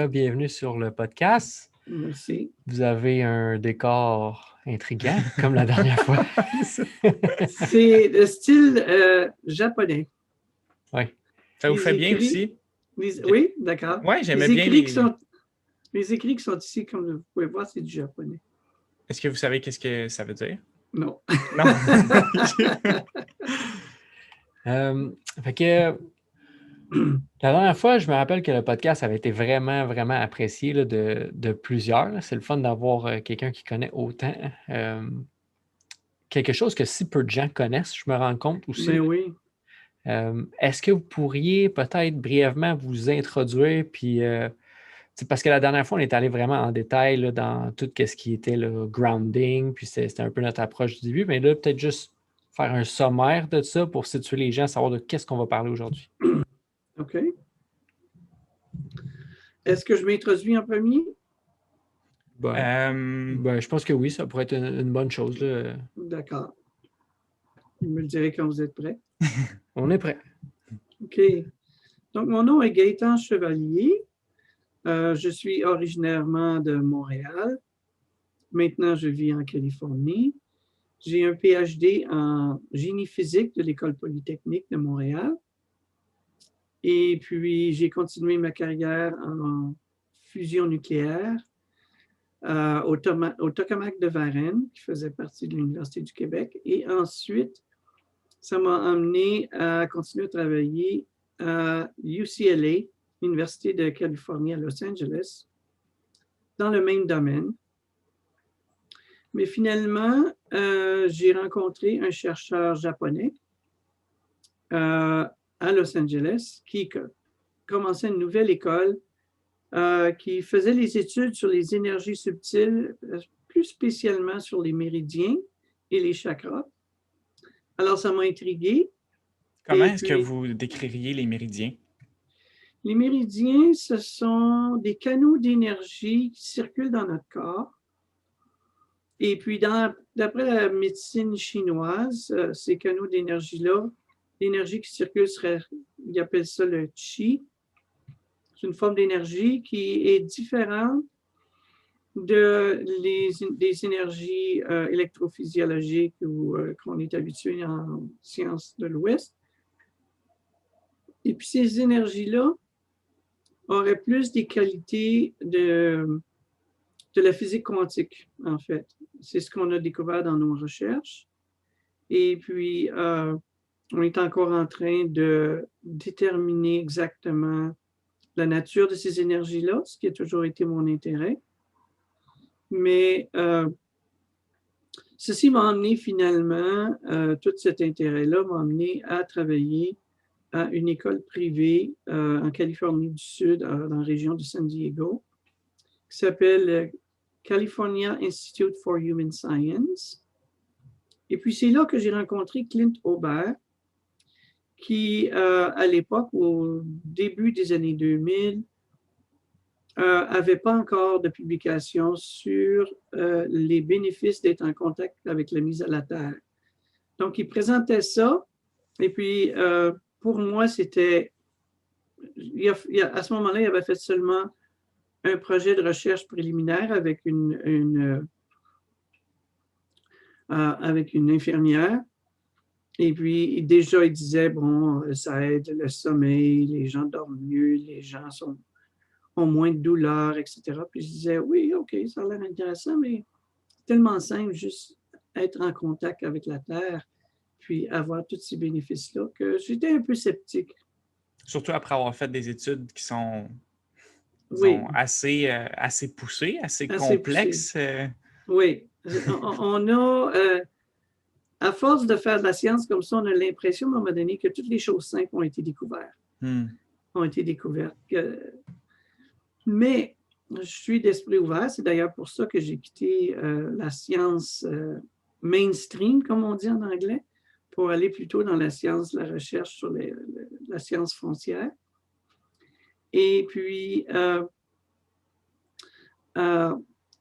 Nicolas, bienvenue sur le podcast. Merci. Vous avez un décor intriguant, comme la dernière fois. C'est le style japonais. Oui. Ça vous fait bien aussi? Oui, d'accord. Oui, j'aimais bien les écrits qui sont ici, comme vous pouvez voir, c'est du japonais. Est-ce que vous savez qu'est-ce que ça veut dire? Non. Non. Fait que la dernière fois, je me rappelle que le podcast avait été vraiment, vraiment apprécié là, de plusieurs. C'est le fun d'avoir quelqu'un qui connaît autant quelque chose que si peu de gens connaissent, je me rends compte aussi. Mais oui. Est-ce que vous pourriez peut-être brièvement vous introduire, puis parce que la dernière fois, on est allé vraiment en détail là, dans tout ce qui était le grounding, puis c'était un peu notre approche du début, mais là, peut-être juste faire un sommaire de ça pour situer les gens, savoir de qu'est-ce qu'on va parler aujourd'hui. OK. Est-ce que je m'introduis en premier? Je pense que oui, ça pourrait être une bonne chose. D'accord. Vous me le direz quand vous êtes prêts. On est prêt. OK. Donc, mon nom est Gaëtan Chevalier. Je suis originairement de Montréal. Maintenant, je vis en Californie. J'ai un PhD en génie physique de l'École polytechnique de Montréal. Et puis, j'ai continué ma carrière en fusion nucléaire au Tokamak de Varennes, qui faisait partie de l'Université du Québec. Et ensuite, ça m'a amené à continuer à travailler à UCLA, Université de Californie à Los Angeles, dans le même domaine. Mais finalement, j'ai rencontré un chercheur japonais à Los Angeles qui commençait une nouvelle école qui faisait les études sur les énergies subtiles, plus spécialement sur les méridiens et les chakras. Alors, ça m'a intrigué. Comment est-ce que vous décririez les méridiens? Les méridiens, ce sont des canaux d'énergie qui circulent dans notre corps. Et puis, d'après la médecine chinoise, ces canaux d'énergie-là, l'énergie qui circule ils appellent ça le qi. C'est une forme d'énergie qui est différente des énergies électrophysiologiques qu'on est habitué en sciences de l'Ouest. Et puis, ces énergies-là auraient plus des qualités de la physique quantique, en fait. C'est ce qu'on a découvert dans nos recherches. Et puis, on est encore en train de déterminer exactement la nature de ces énergies-là, ce qui a toujours été mon intérêt. Mais ceci m'a amené finalement, tout cet intérêt-là m'a amené à travailler à une école privée en Californie du Sud, dans la région de San Diego, qui s'appelle California Institute for Human Science. Et puis, c'est là que j'ai rencontré Clint Aubert, qui, à l'époque, au début des années 2000, n'avait pas encore de publication sur les bénéfices d'être en contact avec la mise à la terre. Donc, il présentait ça. Et puis, pour moi, c'était... à ce moment-là, il avait fait seulement un projet de recherche préliminaire avec une infirmière. Et puis, déjà, il disait, bon, ça aide le sommeil, les gens dorment mieux, les gens ont moins de douleur, etc. Puis je disais, oui, OK, ça a l'air intéressant, mais tellement simple, juste être en contact avec la Terre, puis avoir tous ces bénéfices-là, que j'étais un peu sceptique. Surtout après avoir fait des études qui sont assez poussées, assez complexes. Poussées. Oui, on a... à force de faire de la science comme ça, on a l'impression, à un moment donné, que toutes les choses simples ont été découvertes. Ont été découvertes. Mais je suis d'esprit ouvert. C'est d'ailleurs pour ça que j'ai quitté la science mainstream, comme on dit en anglais, pour aller plutôt dans la science, la recherche sur la science foncière. Et puis,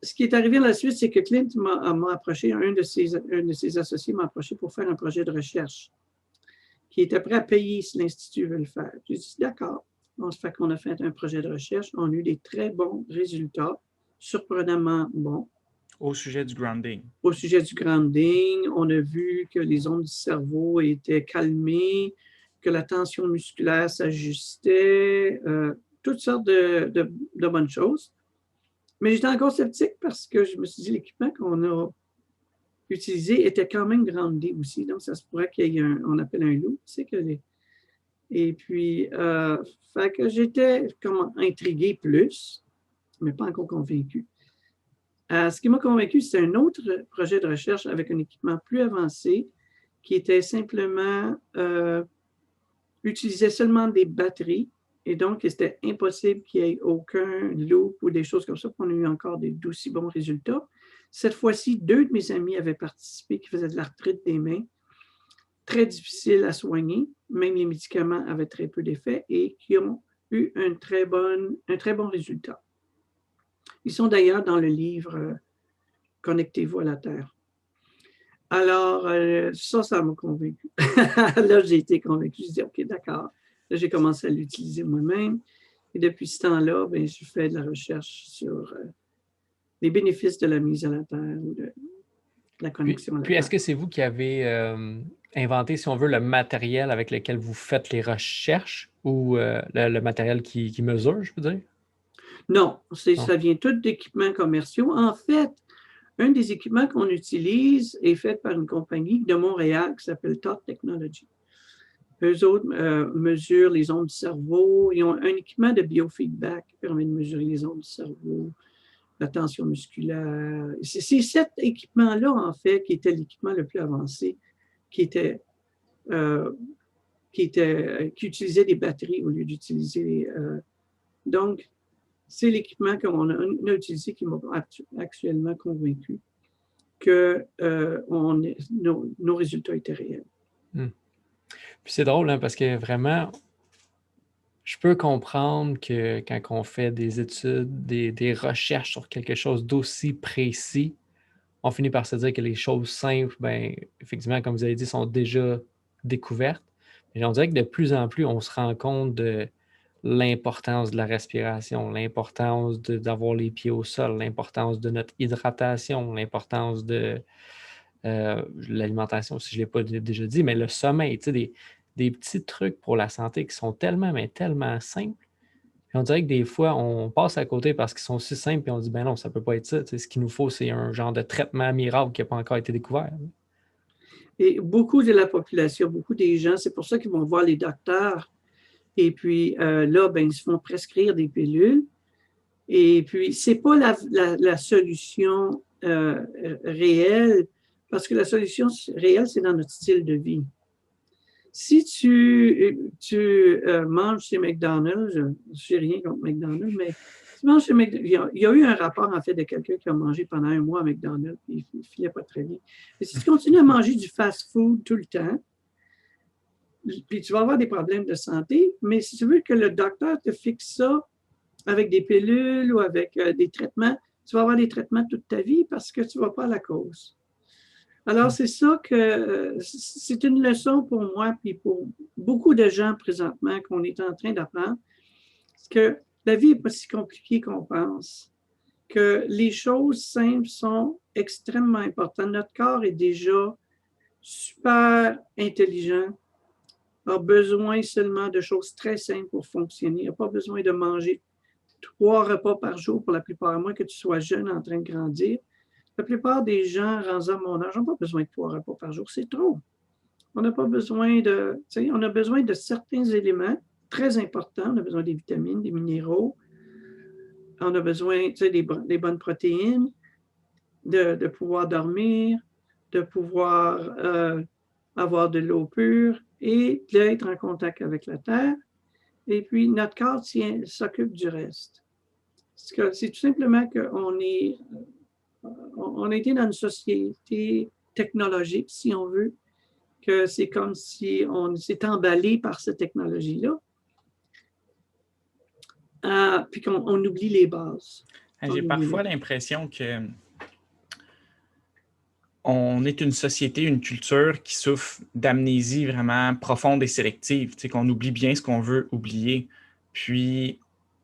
ce qui est arrivé à la suite, c'est que Clint m'a approché, un de ses associés m'a approché pour faire un projet de recherche qui était prêt à payer si l'Institut veut le faire. J'ai dit, d'accord. fait qu'on a fait un projet de recherche. On a eu des très bons résultats, surprenamment bons. Au sujet du grounding. Au sujet du grounding, on a vu que les ondes du cerveau étaient calmées, que la tension musculaire s'ajustait, toutes sortes de bonnes choses. Mais j'étais encore sceptique parce que je me suis dit l'équipement qu'on a utilisé était quand même groundé aussi. Donc, ça se pourrait qu'il y ait on appelle un loop. Et puis, fait que j'étais comme intrigué plus, mais pas encore convaincu. Ce qui m'a convaincu, c'est un autre projet de recherche avec un équipement plus avancé qui était simplement utilisait seulement des batteries. Et donc, c'était impossible qu'il y ait aucun loop ou des choses comme ça. On a eu encore d'aussi bons résultats. Cette fois-ci, 2 de mes amis avaient participé qui faisaient de l'arthrite des mains. Très difficile à soigner. Même les médicaments avaient très peu d'effet et qui ont eu un très bon résultat. Ils sont d'ailleurs dans le livre Connectez-vous à la Terre. Alors, ça m'a convaincu. Là, j'ai été convaincu. Je dis, OK, d'accord. Là, j'ai commencé à l'utiliser moi-même. Et depuis ce temps-là, ben, je fais de la recherche sur les bénéfices de la mise à la Terre ou de la connexion à la Terre. Puis, est-ce que c'est vous qui avez inventé, si on veut, le matériel avec lequel vous faites les recherches ou le matériel qui mesure, je veux dire? Non, ça vient tout d'équipements commerciaux. En fait, un des équipements qu'on utilise est fait par une compagnie de Montréal qui s'appelle Thought Technology. Eux autres mesurent les ondes du cerveau. Ils ont un équipement de biofeedback qui permet de mesurer les ondes du cerveau, la tension musculaire. C'est cet équipement-là, en fait, qui était l'équipement le plus avancé, qui utilisait des batteries au lieu d'utiliser... donc, c'est l'équipement qu'on a utilisé qui m'a actuellement convaincu que nos résultats étaient réels. Puis c'est drôle, hein, parce que vraiment, je peux comprendre que quand on fait des études, des recherches sur quelque chose d'aussi précis, on finit par se dire que les choses simples, ben, effectivement, comme vous avez dit, sont déjà découvertes. Mais on dirait que de plus en plus, on se rend compte de l'importance de la respiration, l'importance d'avoir les pieds au sol, l'importance de notre hydratation, l'importance de l'alimentation, si je ne l'ai pas déjà dit, mais le sommeil, tu sais, des petits trucs pour la santé qui sont tellement, mais tellement simples. Puis on dirait que des fois, on passe à côté parce qu'ils sont si simples et on dit, ben non, ça ne peut pas être ça. Tu sais, ce qu'il nous faut, c'est un genre de traitement miracle qui n'a pas encore été découvert. Et beaucoup de la population, beaucoup des gens, c'est pour ça qu'ils vont voir les docteurs. Et puis là, ben, ils se font prescrire des pilules. Et puis, ce n'est pas la solution réelle, parce que la solution réelle, c'est dans notre style de vie. Si tu manges chez McDonald's, je ne sais rien contre McDonald's, mais tu manges chez McDonald's, il y a eu un rapport, en fait, de quelqu'un qui a mangé pendant 1 mois à McDonald's, et il ne filait pas très bien. Mais si tu continues à manger du fast-food tout le temps, puis tu vas avoir des problèmes de santé, mais si tu veux que le docteur te fixe ça avec des pilules ou avec des traitements, tu vas avoir des traitements toute ta vie parce que tu ne vas pas à la cause. Alors, c'est ça que c'est une leçon pour moi puis pour beaucoup de gens présentement qu'on est en train d'apprendre, que la vie n'est pas si compliquée qu'on pense, que les choses simples sont extrêmement importantes. Notre corps est déjà super intelligent, a besoin seulement de choses très simples pour fonctionner, il n'a pas besoin de manger 3 repas par jour pour la plupart, à moins que tu sois jeune en train de grandir. La plupart des gens rendus à mon âge n'ont pas besoin de 3 repas par jour, c'est trop. On n'a pas besoin on a besoin de certains éléments très importants. On a besoin des vitamines, des minéraux. On a besoin des bonnes protéines, de pouvoir dormir, de pouvoir avoir de l'eau pure et d'être en contact avec la terre. Et puis, notre corps s'occupe du reste. C'est tout simplement qu'on a été dans une société technologique, si on veut, que c'est comme si on s'est emballé par cette technologie-là, puis qu'on oublie les bases. J'ai parfois l'impression que on est une société, une culture qui souffre d'amnésie vraiment profonde et sélective, qu'on oublie bien ce qu'on veut oublier. Puis,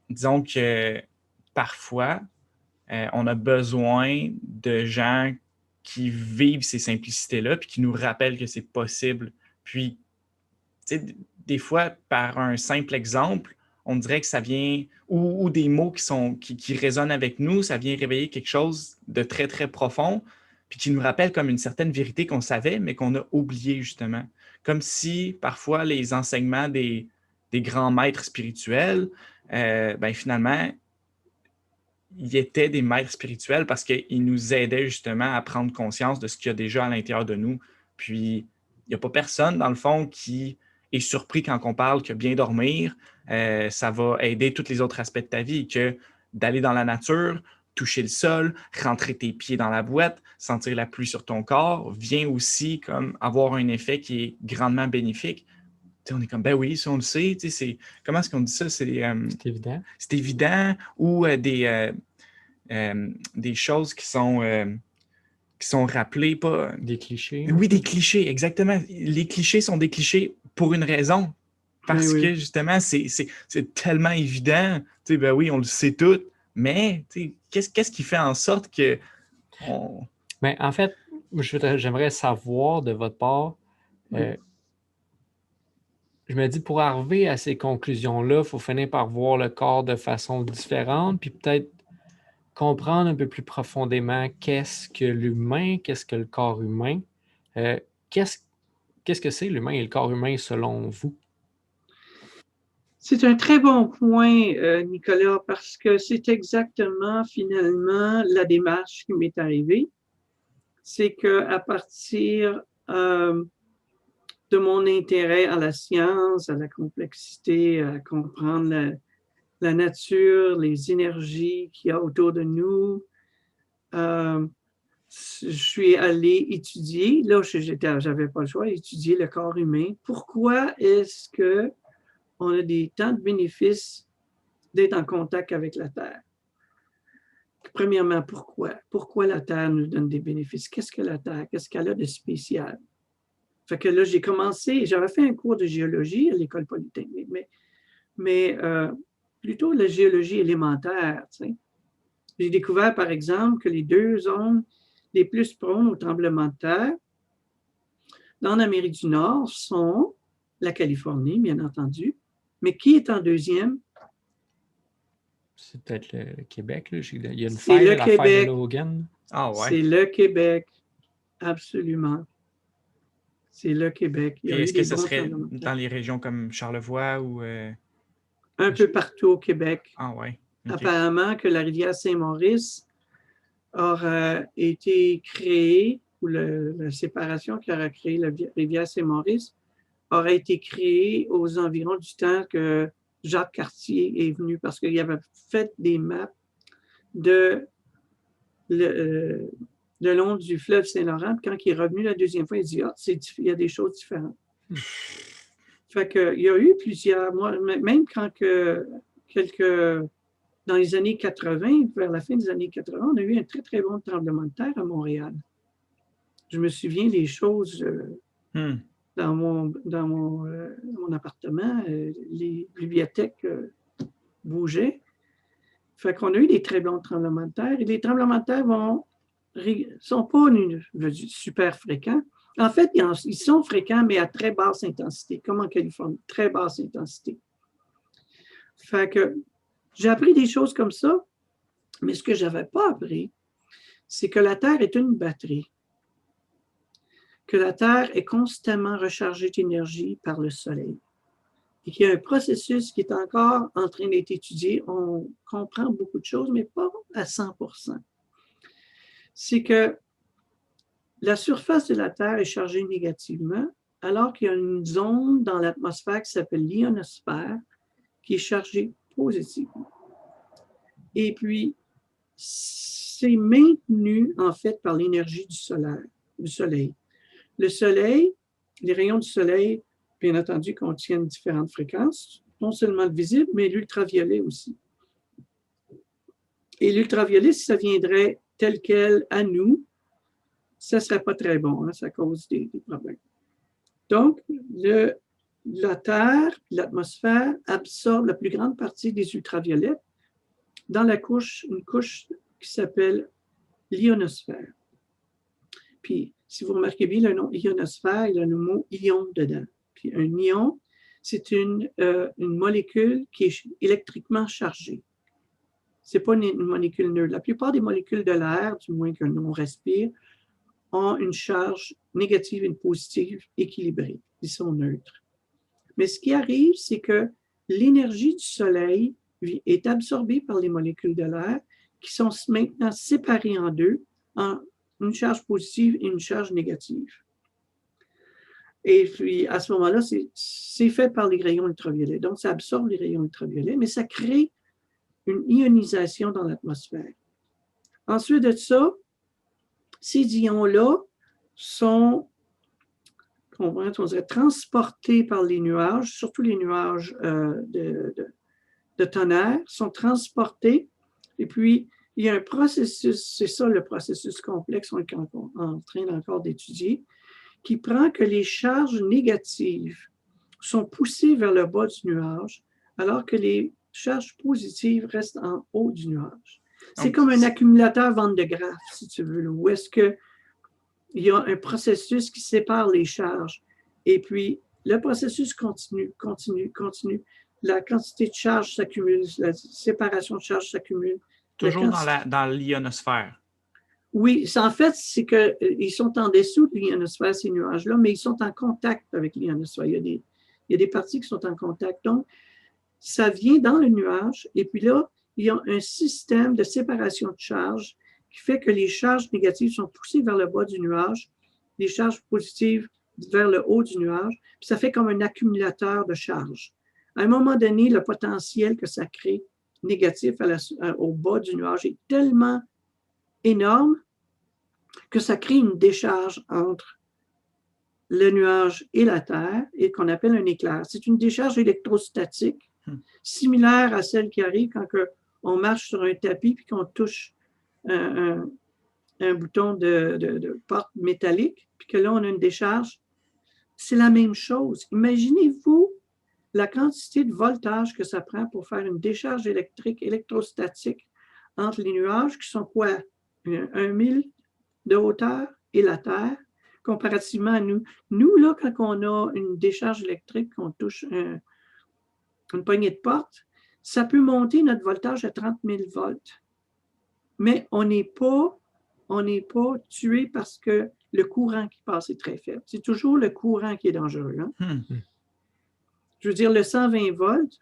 disons que parfois, on a besoin de gens qui vivent ces simplicités-là, puis qui nous rappellent que c'est possible. Puis, tu sais, des fois, par un simple exemple, on dirait que ça vient, ou des mots qui résonnent avec nous, ça vient réveiller quelque chose de très, très profond, puis qui nous rappelle comme une certaine vérité qu'on savait, mais qu'on a oublié justement. Comme si parfois les enseignements des grands maîtres spirituels, ben finalement, ils étaient des maîtres spirituels parce qu'ils nous aidaient justement à prendre conscience de ce qu'il y a déjà à l'intérieur de nous. Puis, il n'y a pas personne, dans le fond, qui est surpris quand on parle que bien dormir, ça va aider tous les autres aspects de ta vie, que d'aller dans la nature, toucher le sol, rentrer tes pieds dans la boîte, sentir la pluie sur ton corps, vient aussi comme avoir un effet qui est grandement bénéfique. T'sais, on est comme, ben oui, ça on le sait. Comment est-ce qu'on dit ça? C'est évident. C'est évident. Ou des choses qui sont rappelées, pas... Des clichés. Oui, des clichés, exactement. Les clichés sont des clichés pour une raison. Parce que, justement, c'est tellement évident. Ben oui, on le sait tout. Mais, qu'est-ce qui fait en sorte que... Mais en fait, j'aimerais savoir de votre part, je me dis, pour arriver à ces conclusions-là, il faut finir par voir le corps de façon différente, puis peut-être comprendre un peu plus profondément qu'est-ce que l'humain, qu'est-ce que le corps humain. Qu'est-ce que c'est l'humain et le corps humain selon vous? C'est un très bon point, Nicolas, parce que c'est exactement, finalement, la démarche qui m'est arrivée. C'est qu'à partir de mon intérêt à la science, à la complexité, à comprendre la nature, les énergies qu'il y a autour de nous, je suis allée étudier, là j'avais pas le choix, étudier le corps humain. Pourquoi est-ce que on a tant de bénéfices d'être en contact avec la Terre? Premièrement, pourquoi? Pourquoi la Terre nous donne des bénéfices? Qu'est-ce que la Terre? Qu'est-ce qu'elle a de spécial? Fait que là, j'avais fait un cours de géologie à l'École polytechnique, mais plutôt la géologie élémentaire. Tu sais. J'ai découvert, par exemple, que les 2 zones les plus prônes au tremblement de terre dans l'Amérique du Nord sont la Californie, bien entendu, mais qui est en deuxième? C'est peut-être le Québec. Là. Il y a une C'est faille, le la Québec. faille de Logan. Ah ouais. C'est le Québec, absolument. C'est le Québec. Puis est-ce que ce serait dans les régions comme Charlevoix ou... Un peu partout au Québec. Ah ouais. Okay. Apparemment que la rivière Saint-Maurice aura été créée, ou la séparation qui aura créé la rivière Saint-Maurice aurait été créée aux environs du temps que Jacques Cartier est venu, parce qu'il avait fait des maps de le long du fleuve Saint-Laurent. Quand il est revenu la deuxième fois, il dit il y a des choses différentes. Fait que, il y a eu plusieurs, même quand dans les années 80, vers la fin des années 80, on a eu un très, très bon tremblement de terre à Montréal. Je me souviens des choses dans mon appartement. Les bibliothèques bougeaient. Fait qu'on a eu des très bons tremblements de terre. Et les tremblements de terre sont pas super fréquents. En fait, ils sont fréquents, mais à très basse intensité, comme en Californie, très basse intensité. Fait que j'ai appris des choses comme ça, mais ce que je n'avais pas appris, c'est que la Terre est une batterie, que la Terre est constamment rechargée d'énergie par le Soleil et qu'il y a un processus qui est encore en train d'être étudié. On comprend beaucoup de choses, mais pas à 100%. C'est que la surface de la Terre est chargée négativement, alors qu'il y a une zone dans l'atmosphère qui s'appelle l'ionosphère, qui est chargée positivement. Et puis, c'est maintenu, en fait, par l'énergie du Soleil. Le Soleil, les rayons du Soleil, bien entendu, contiennent différentes fréquences, non seulement le visible, mais l'ultraviolet aussi. Et l'ultraviolet, si ça viendrait tel quel à nous, ça ne serait pas très bon, ça cause des problèmes. Donc, la Terre, l'atmosphère absorbe la plus grande partie des ultraviolets dans une couche qui s'appelle l'ionosphère. Puis, si vous remarquez bien le nom ionosphère, il y a le mot ion dedans. Puis, un ion, c'est une molécule qui est électriquement chargée. Ce n'est pas une molécule neutre. La plupart des molécules de l'air, du moins que l'on respire, ont une charge négative et une positive équilibrée. Ils sont neutres. Mais ce qui arrive, c'est que l'énergie du Soleil est absorbée par les molécules de l'air qui sont maintenant séparées en deux, en une charge positive et une charge négative. Et puis, à ce moment-là, c'est fait par les rayons ultraviolets. Donc, ça absorbe les rayons ultraviolets, mais ça crée une ionisation dans l'atmosphère. Ensuite de ça, ces ions-là sont on dirait, transportés par les nuages, surtout les nuages de tonnerre, sont transportés. Et puis, il y a un processus, c'est ça le processus complexe qu'on est en train encore d'étudier, qui prend que les charges négatives sont poussées vers le bas du nuage, alors que les charges positives restent en haut du nuage. C'est comme un accumulateur Van de Graaff, si tu veux, où est-ce qu'il y a un processus qui sépare les charges. Et puis, le processus continue. La quantité de charge s'accumule, la séparation de charge s'accumule. Toujours dans l'ionosphère. Oui, en fait, c'est qu'ils sont en dessous de l'ionosphère, ces nuages-là, mais ils sont en contact avec l'ionosphère. Il y a des parties qui sont en contact. Donc, ça vient dans le nuage, et puis là, il y a un système de séparation de charges qui fait que les charges négatives sont poussées vers le bas du nuage, les charges positives vers le haut du nuage, puis ça fait comme un accumulateur de charges. À un moment donné, le potentiel que ça crée négatif au bas du nuage est tellement énorme que ça crée une décharge entre le nuage et la Terre et qu'on appelle un éclair. C'est une décharge électrostatique similaire à celle qui arrive quand on marche sur un tapis puis qu'on touche un bouton de porte métallique, puis que là, on a une décharge. C'est la même chose. Imaginez-vous la quantité de voltage que ça prend pour faire une décharge électrique, électrostatique entre les nuages qui sont quoi? 1000 de hauteur et la Terre, comparativement à nous. Nous, là, quand on a une décharge électrique, qu'on touche une poignée de porte, ça peut monter notre voltage à 30 000 volts. Mais on n'est pas tué parce que le courant qui passe est très faible. C'est toujours le courant qui est dangereux. Hein? Je veux dire, le 120 volts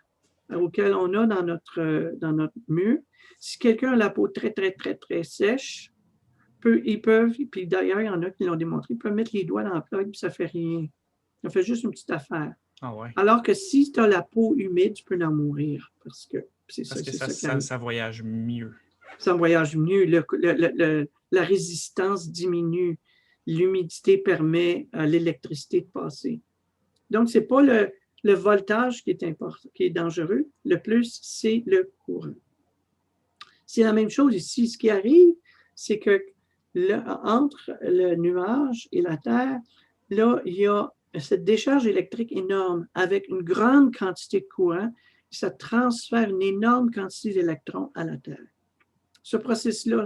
auquel on a dans notre mur, si quelqu'un a la peau très, très, très, très sèche, ils peuvent, puis d'ailleurs, il y en a qui l'ont démontré, ils peuvent mettre les doigts dans la plug, puis ça ne fait rien. Ça fait juste une petite affaire. Ah ouais. Alors que si tu as la peau humide, tu peux en mourir parce que ça voyage mieux. Ça voyage mieux. La résistance diminue. L'humidité permet à l'électricité de passer. Donc, ce n'est pas le voltage qui est important, qui est dangereux. Le plus, c'est le courant. C'est la même chose ici. Ce qui arrive, c'est que entre le nuage et la Terre, là, il y a cette décharge électrique énorme avec une grande quantité de courant. Ça transfère une énorme quantité d'électrons à la Terre. Ce processus-là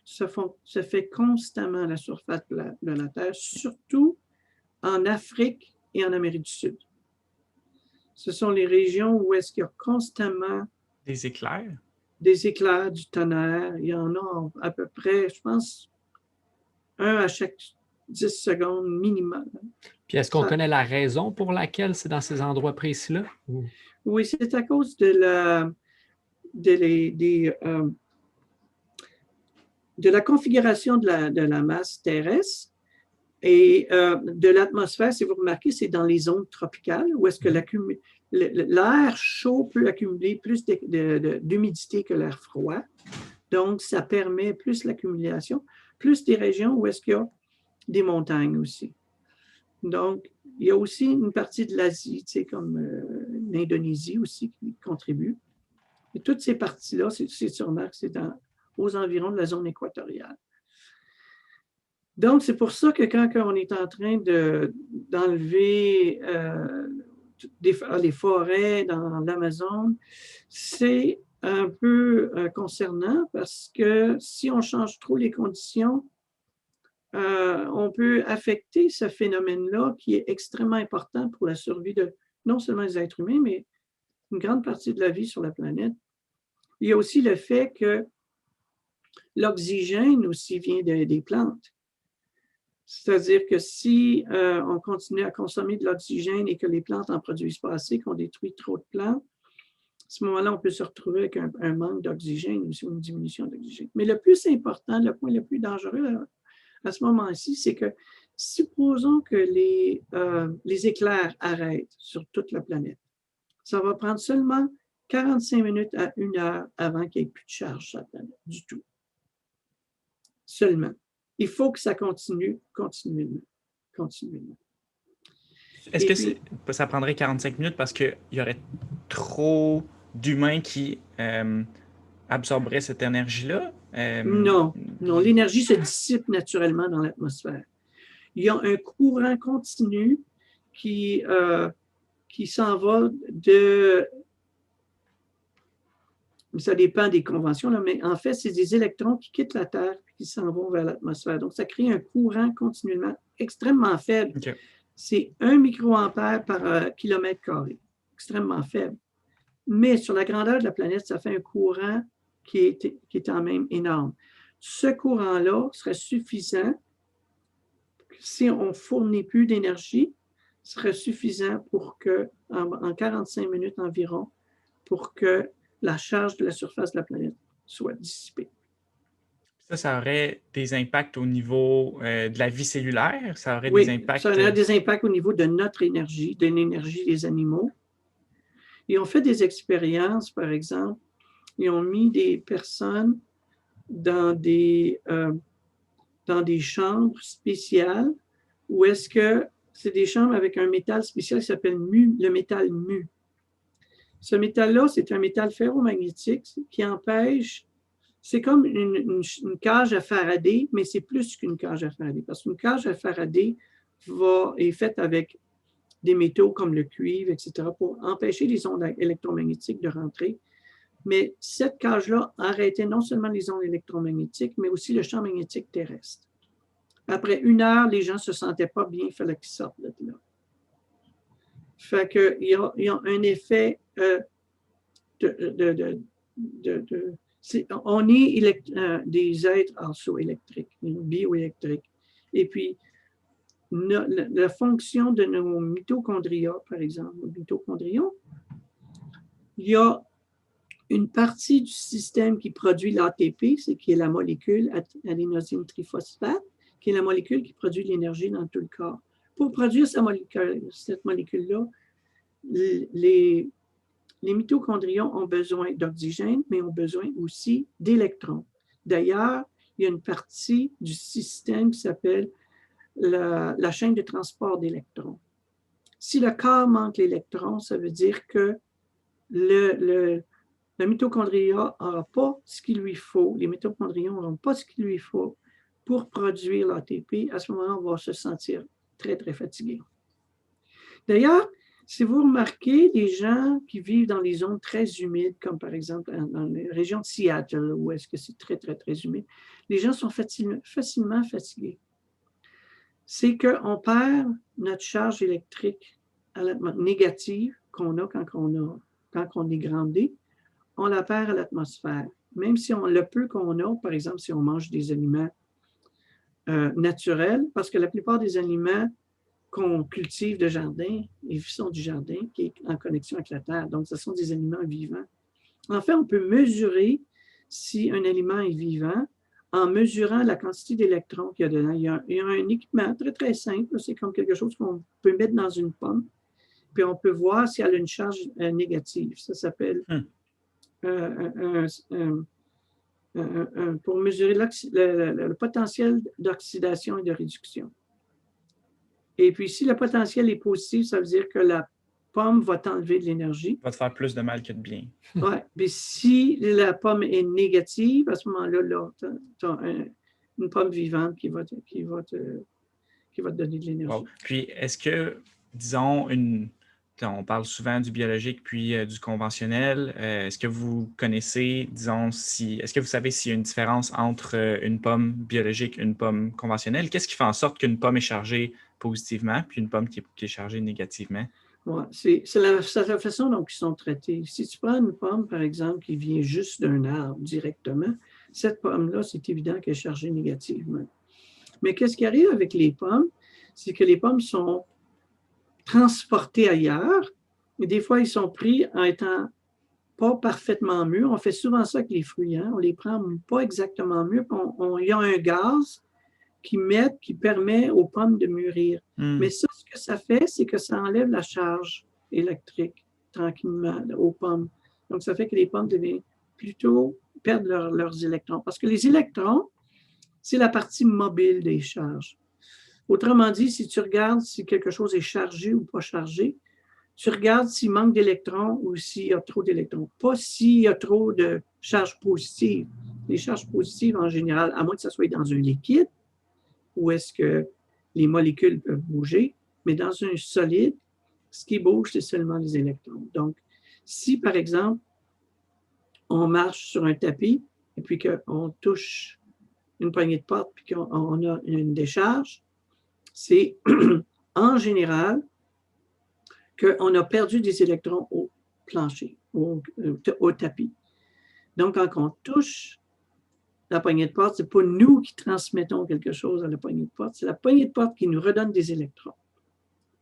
se fait constamment à la surface de la Terre, surtout en Afrique et en Amérique du Sud. Ce sont les régions où est-ce qu'il y a constamment des éclairs, du tonnerre. Il y en a à peu près, je pense, un à chaque 10 secondes minimum. Puis est-ce qu'on connaît la raison pour laquelle c'est dans ces endroits précis-là? Oui, c'est à cause de la configuration de la masse terrestre et de l'atmosphère. Si vous remarquez, c'est dans les zones tropicales où est-ce que l'air chaud peut accumuler plus d'humidité que l'air froid. Donc, ça permet plus l'accumulation, plus des régions où est-ce qu'il y a des montagnes aussi. Donc, il y a aussi une partie de l'Asie, tu sais, comme l'Indonésie aussi qui contribue. Et toutes ces parties-là, c'est sûrement que c'est aux environs de la zone équatoriale. Donc, c'est pour ça que quand on est en train d'enlever les forêts dans l'Amazone, c'est un peu concernant parce que si on change trop les conditions, on peut affecter ce phénomène-là qui est extrêmement important pour la survie de non seulement des êtres humains, mais une grande partie de la vie sur la planète. Il y a aussi le fait que l'oxygène aussi vient des plantes. C'est-à-dire que si on continue à consommer de l'oxygène et que les plantes n'en produisent pas assez, qu'on détruit trop de plantes, à ce moment-là, on peut se retrouver avec un manque d'oxygène ou une diminution d'oxygène. Mais le plus important, le point le plus dangereux à ce moment-ci, c'est que supposons que les éclairs arrêtent sur toute la planète. Ça va prendre seulement 45 minutes à 1 heure avant qu'il n'y ait plus de charge sur la planète, du tout. Seulement. Il faut que ça continue continuellement. Est-ce que ça prendrait 45 minutes parce qu'il y aurait trop d'humains qui absorberaient cette énergie-là? Non, l'énergie se dissipe naturellement dans l'atmosphère. Il y a un courant continu qui s'en va de... Ça dépend des conventions, là, mais en fait, c'est des électrons qui quittent la Terre et qui s'en vont vers l'atmosphère. Donc, ça crée un courant continuellement extrêmement faible. Okay. C'est 1 microampère par kilomètre carré. Extrêmement faible. Mais sur la grandeur de la planète, ça fait un courant qui est quand même énorme. Ce courant-là serait suffisant, si on ne fournit plus d'énergie, serait suffisant pour que, en 45 minutes environ, pour que la charge de la surface de la planète soit dissipée. Ça aurait des impacts au niveau de la vie cellulaire? Ça aurait oui, des impacts... ça aurait des impacts au niveau de notre énergie, de l'énergie des animaux. Ils ont fait des expériences, par exemple, ils ont mis des personnes dans des chambres spéciales où est-ce que c'est des chambres avec un métal spécial qui s'appelle le métal mu. Ce métal-là, c'est un métal ferromagnétique qui empêche, c'est comme une cage à Faraday, mais c'est plus qu'une cage à Faraday, parce qu'une cage à Faraday est faite avec des métaux comme le cuivre, etc., pour empêcher les ondes électromagnétiques de rentrer. Mais cette cage-là arrêtait non seulement les ondes électromagnétiques, mais aussi le champ magnétique terrestre. Après 1 heure, les gens ne se sentaient pas bien, il fallait qu'ils sortent de là. Fait qu'il y a un effet on est des êtres also électriques, bioélectriques. Et puis, la fonction de nos mitochondria, par exemple, nos mitochondrions, il y a une partie du système qui produit l'ATP, c'est qui est la molécule adénosine triphosphate, qui est la molécule qui produit l'énergie dans tout le corps. Pour produire cette molécule-là, les mitochondrions ont besoin d'oxygène, mais ont besoin aussi d'électrons. D'ailleurs, il y a une partie du système qui s'appelle la chaîne de transport d'électrons. Si le corps manque d'électrons, ça veut dire que le mitochondria n'aura pas ce qu'il lui faut, les mitochondrions n'auront pas ce qu'il lui faut pour produire l'ATP. À ce moment-là, on va se sentir très, très fatigué. D'ailleurs, si vous remarquez, les gens qui vivent dans les zones très humides, comme par exemple dans les régions de Seattle, où est-ce que c'est très, très, très humide, les gens sont facilement fatigués. C'est qu'on perd notre charge électrique négative qu'on a quand on est grandé, on la perd à l'atmosphère. Même si on le peu qu'on a, par exemple, si on mange des aliments naturels, parce que la plupart des aliments qu'on cultive de jardin, ils sont du jardin qui est en connexion avec la terre. Donc, ce sont des aliments vivants. En fait, on peut mesurer si un aliment est vivant en mesurant la quantité d'électrons qu'il y a dedans. Il y a un équipement très, très simple. C'est comme quelque chose qu'on peut mettre dans une pomme. Puis, on peut voir si elle a une charge négative. Ça s'appelle pour mesurer le potentiel d'oxydation et de réduction. Et puis, si le potentiel est positif, ça veut dire que la pomme va t'enlever de l'énergie. Va te faire plus de mal que de bien. Oui. Puis si la pomme est négative, à ce moment-là, tu as une pomme vivante qui va te donner de l'énergie. Wow. Puis, est-ce que, disons, on parle souvent du biologique puis du conventionnel. Est-ce que vous connaissez, disons, est-ce que vous savez s'il y a une différence entre une pomme biologique et une pomme conventionnelle? Qu'est-ce qui fait en sorte qu'une pomme est chargée positivement puis une pomme qui est chargée négativement? Ouais, c'est la façon dont ils sont traités. Si tu prends une pomme, par exemple, qui vient juste d'un arbre directement, cette pomme-là, c'est évident qu'elle est chargée négativement. Mais qu'est-ce qui arrive avec les pommes? C'est que les pommes sont transportés ailleurs, et des fois, ils sont pris en étant pas parfaitement mûrs. On fait souvent ça avec les fruits, hein? On les prend pas exactement mûrs, il y a un gaz qui permet aux pommes de mûrir. Mais ça, ce que ça fait, c'est que ça enlève la charge électrique tranquillement aux pommes. Donc, ça fait que les pommes deviennent plutôt perdent leurs électrons. Parce que les électrons, c'est la partie mobile des charges. Autrement dit, si tu regardes si quelque chose est chargé ou pas chargé, tu regardes s'il manque d'électrons ou s'il y a trop d'électrons. Pas s'il y a trop de charges positives. Les charges positives, en général, à moins que ça soit dans un liquide, où est-ce que les molécules peuvent bouger, mais dans un solide, ce qui bouge, c'est seulement les électrons. Donc, si, par exemple, on marche sur un tapis et puis qu'on touche une poignée de porte puis qu'on a une décharge, c'est en général qu'on a perdu des électrons au plancher, au tapis. Donc, quand on touche la poignée de porte, ce n'est pas nous qui transmettons quelque chose à la poignée de porte, c'est la poignée de porte qui nous redonne des électrons.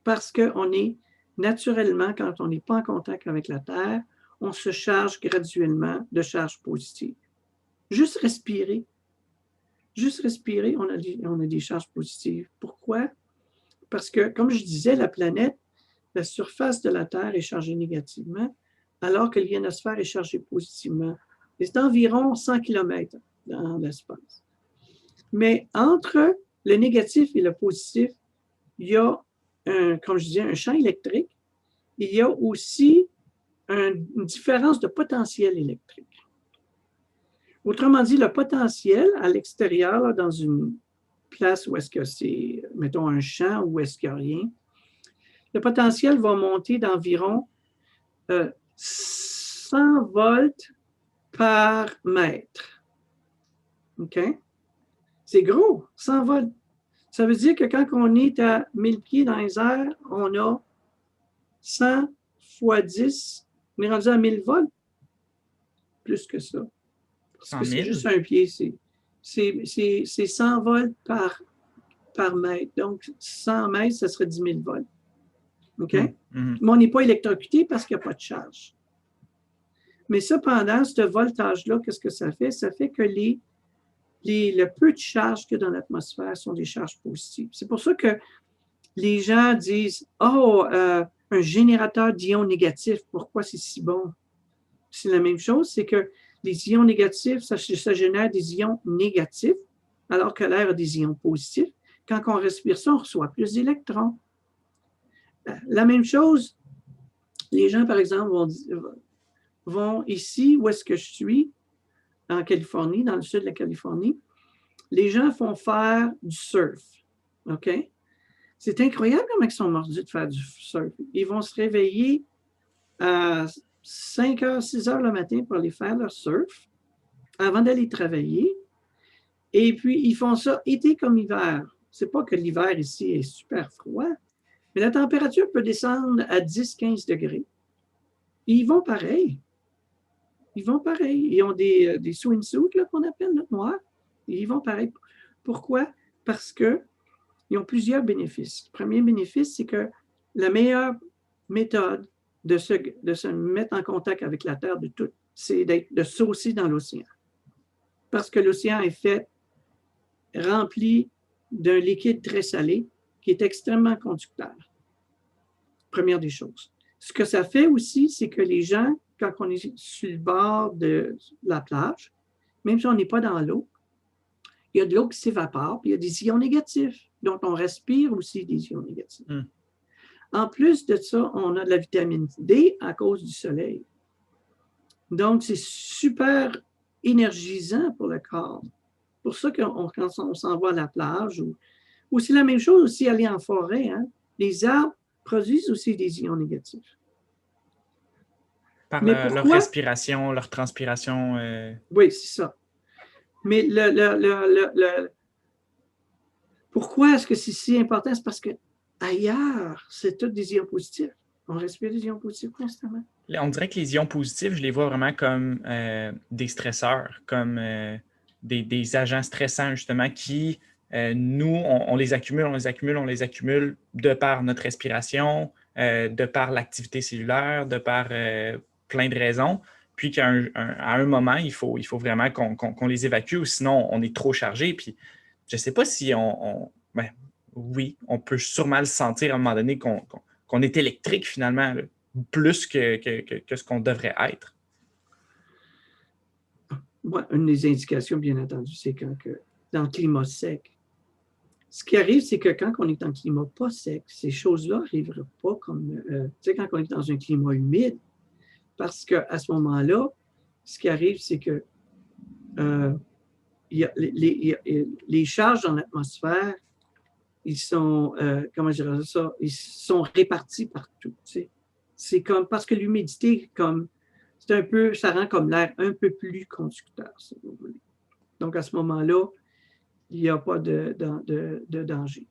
Parce qu'on est naturellement, quand on n'est pas en contact avec la Terre, on se charge graduellement de charges positives. Juste respirer, on a des charges positives. Pourquoi? Parce que, comme je disais, la planète, la surface de la Terre est chargée négativement, alors que l'ionosphère est chargée positivement. Et c'est environ 100 km dans l'espace. Mais entre le négatif et le positif, il y a, comme je disais, un champ électrique. Il y a aussi une différence de potentiel électrique. Autrement dit, le potentiel à l'extérieur, là, dans une place où est-ce que c'est, mettons, un champ où est-ce qu'il n'y a rien, le potentiel va monter d'environ 100 volts par mètre. OK? C'est gros, 100 volts. Ça veut dire que quand on est à 1000 pieds dans les airs, on a 100 fois 10, on est rendu à 1000 volts. Plus que ça. Parce que c'est juste un pied, c'est 100 volts par mètre. Donc, 100 mètres, ça serait 10 000 volts. OK? Mais on n'est pas électrocuté parce qu'il n'y a pas de charge. Mais cependant, ce voltage-là, qu'est-ce que ça fait? Ça fait que le peu de charge qu'il y a dans l'atmosphère sont des charges positives. C'est pour ça que les gens disent « Oh, un générateur d'ions négatifs, pourquoi c'est si bon? » C'est la même chose, c'est que les ions négatifs, ça génère des ions négatifs, alors que l'air a des ions positifs. Quand on respire ça, on reçoit plus d'électrons. La même chose, les gens, par exemple, vont ici, où est-ce que je suis, en Californie, dans le sud de la Californie, les gens font faire du surf. OK? C'est incroyable comment ils sont mordus de faire du surf. Ils vont se réveiller à 5 heures, 6 heures le matin pour aller faire leur surf avant d'aller travailler. Et puis, ils font ça été comme hiver. C'est pas que l'hiver ici est super froid, mais la température peut descendre à 10-15 degrés. Et ils vont pareil. Ils vont pareil. Ils ont des swimsuits qu'on appelle noirs. Et ils vont pareil. Pourquoi? Parce qu'ils ont plusieurs bénéfices. Le premier bénéfice, c'est que la meilleure méthode de se mettre en contact avec la Terre de tout, c'est de saucer dans l'océan. Parce que l'océan est rempli d'un liquide très salé qui est extrêmement conducteur. Première des choses. Ce que ça fait aussi, c'est que les gens, quand on est sur le bord de la plage, même si on n'est pas dans l'eau, il y a de l'eau qui s'évapore, puis il y a des ions négatifs. Donc, on respire aussi des ions négatifs. En plus de ça, on a de la vitamine D à cause du soleil. Donc, c'est super énergisant pour le corps. pour ça quand on s'en va à la plage, ou c'est la même chose aussi aller en forêt. Hein? Les arbres produisent aussi des ions négatifs. Par Mais leur pourquoi? respiration, leur transpiration. Oui, c'est ça. Mais pourquoi est-ce que c'est si important? C'est parce que ailleurs, c'est tous des ions positifs. On respire des ions positifs constamment. On dirait que les ions positifs, je les vois vraiment comme des stresseurs, comme des agents stressants, justement, qui, nous, on les accumule, on les accumule, on les accumule de par notre respiration, de par l'activité cellulaire, de par plein de raisons. Puis qu'à un moment, il faut vraiment qu'on les évacue, ou sinon on est trop chargé. Puis je ne sais pas si ben, oui, on peut sûrement le sentir à un moment donné qu'on est électrique finalement, là, plus que ce qu'on devrait être. Ouais, une des indications, bien entendu, c'est quand dans le climat sec. Ce qui arrive, c'est que quand on est en climat pas sec, ces choses-là n'arriveront pas comme, tu sais, quand on est dans un climat humide, parce qu'à ce moment-là, ce qui arrive, c'est que les charges dans l'atmosphère, ils sont, comment je dirais ça, ils sont répartis partout. Tu sais. C'est comme, parce que l'humidité, comme, c'est un peu, ça rend comme l'air un peu plus conducteur, si vous voulez. Donc, à ce moment-là, il n'y a pas de danger.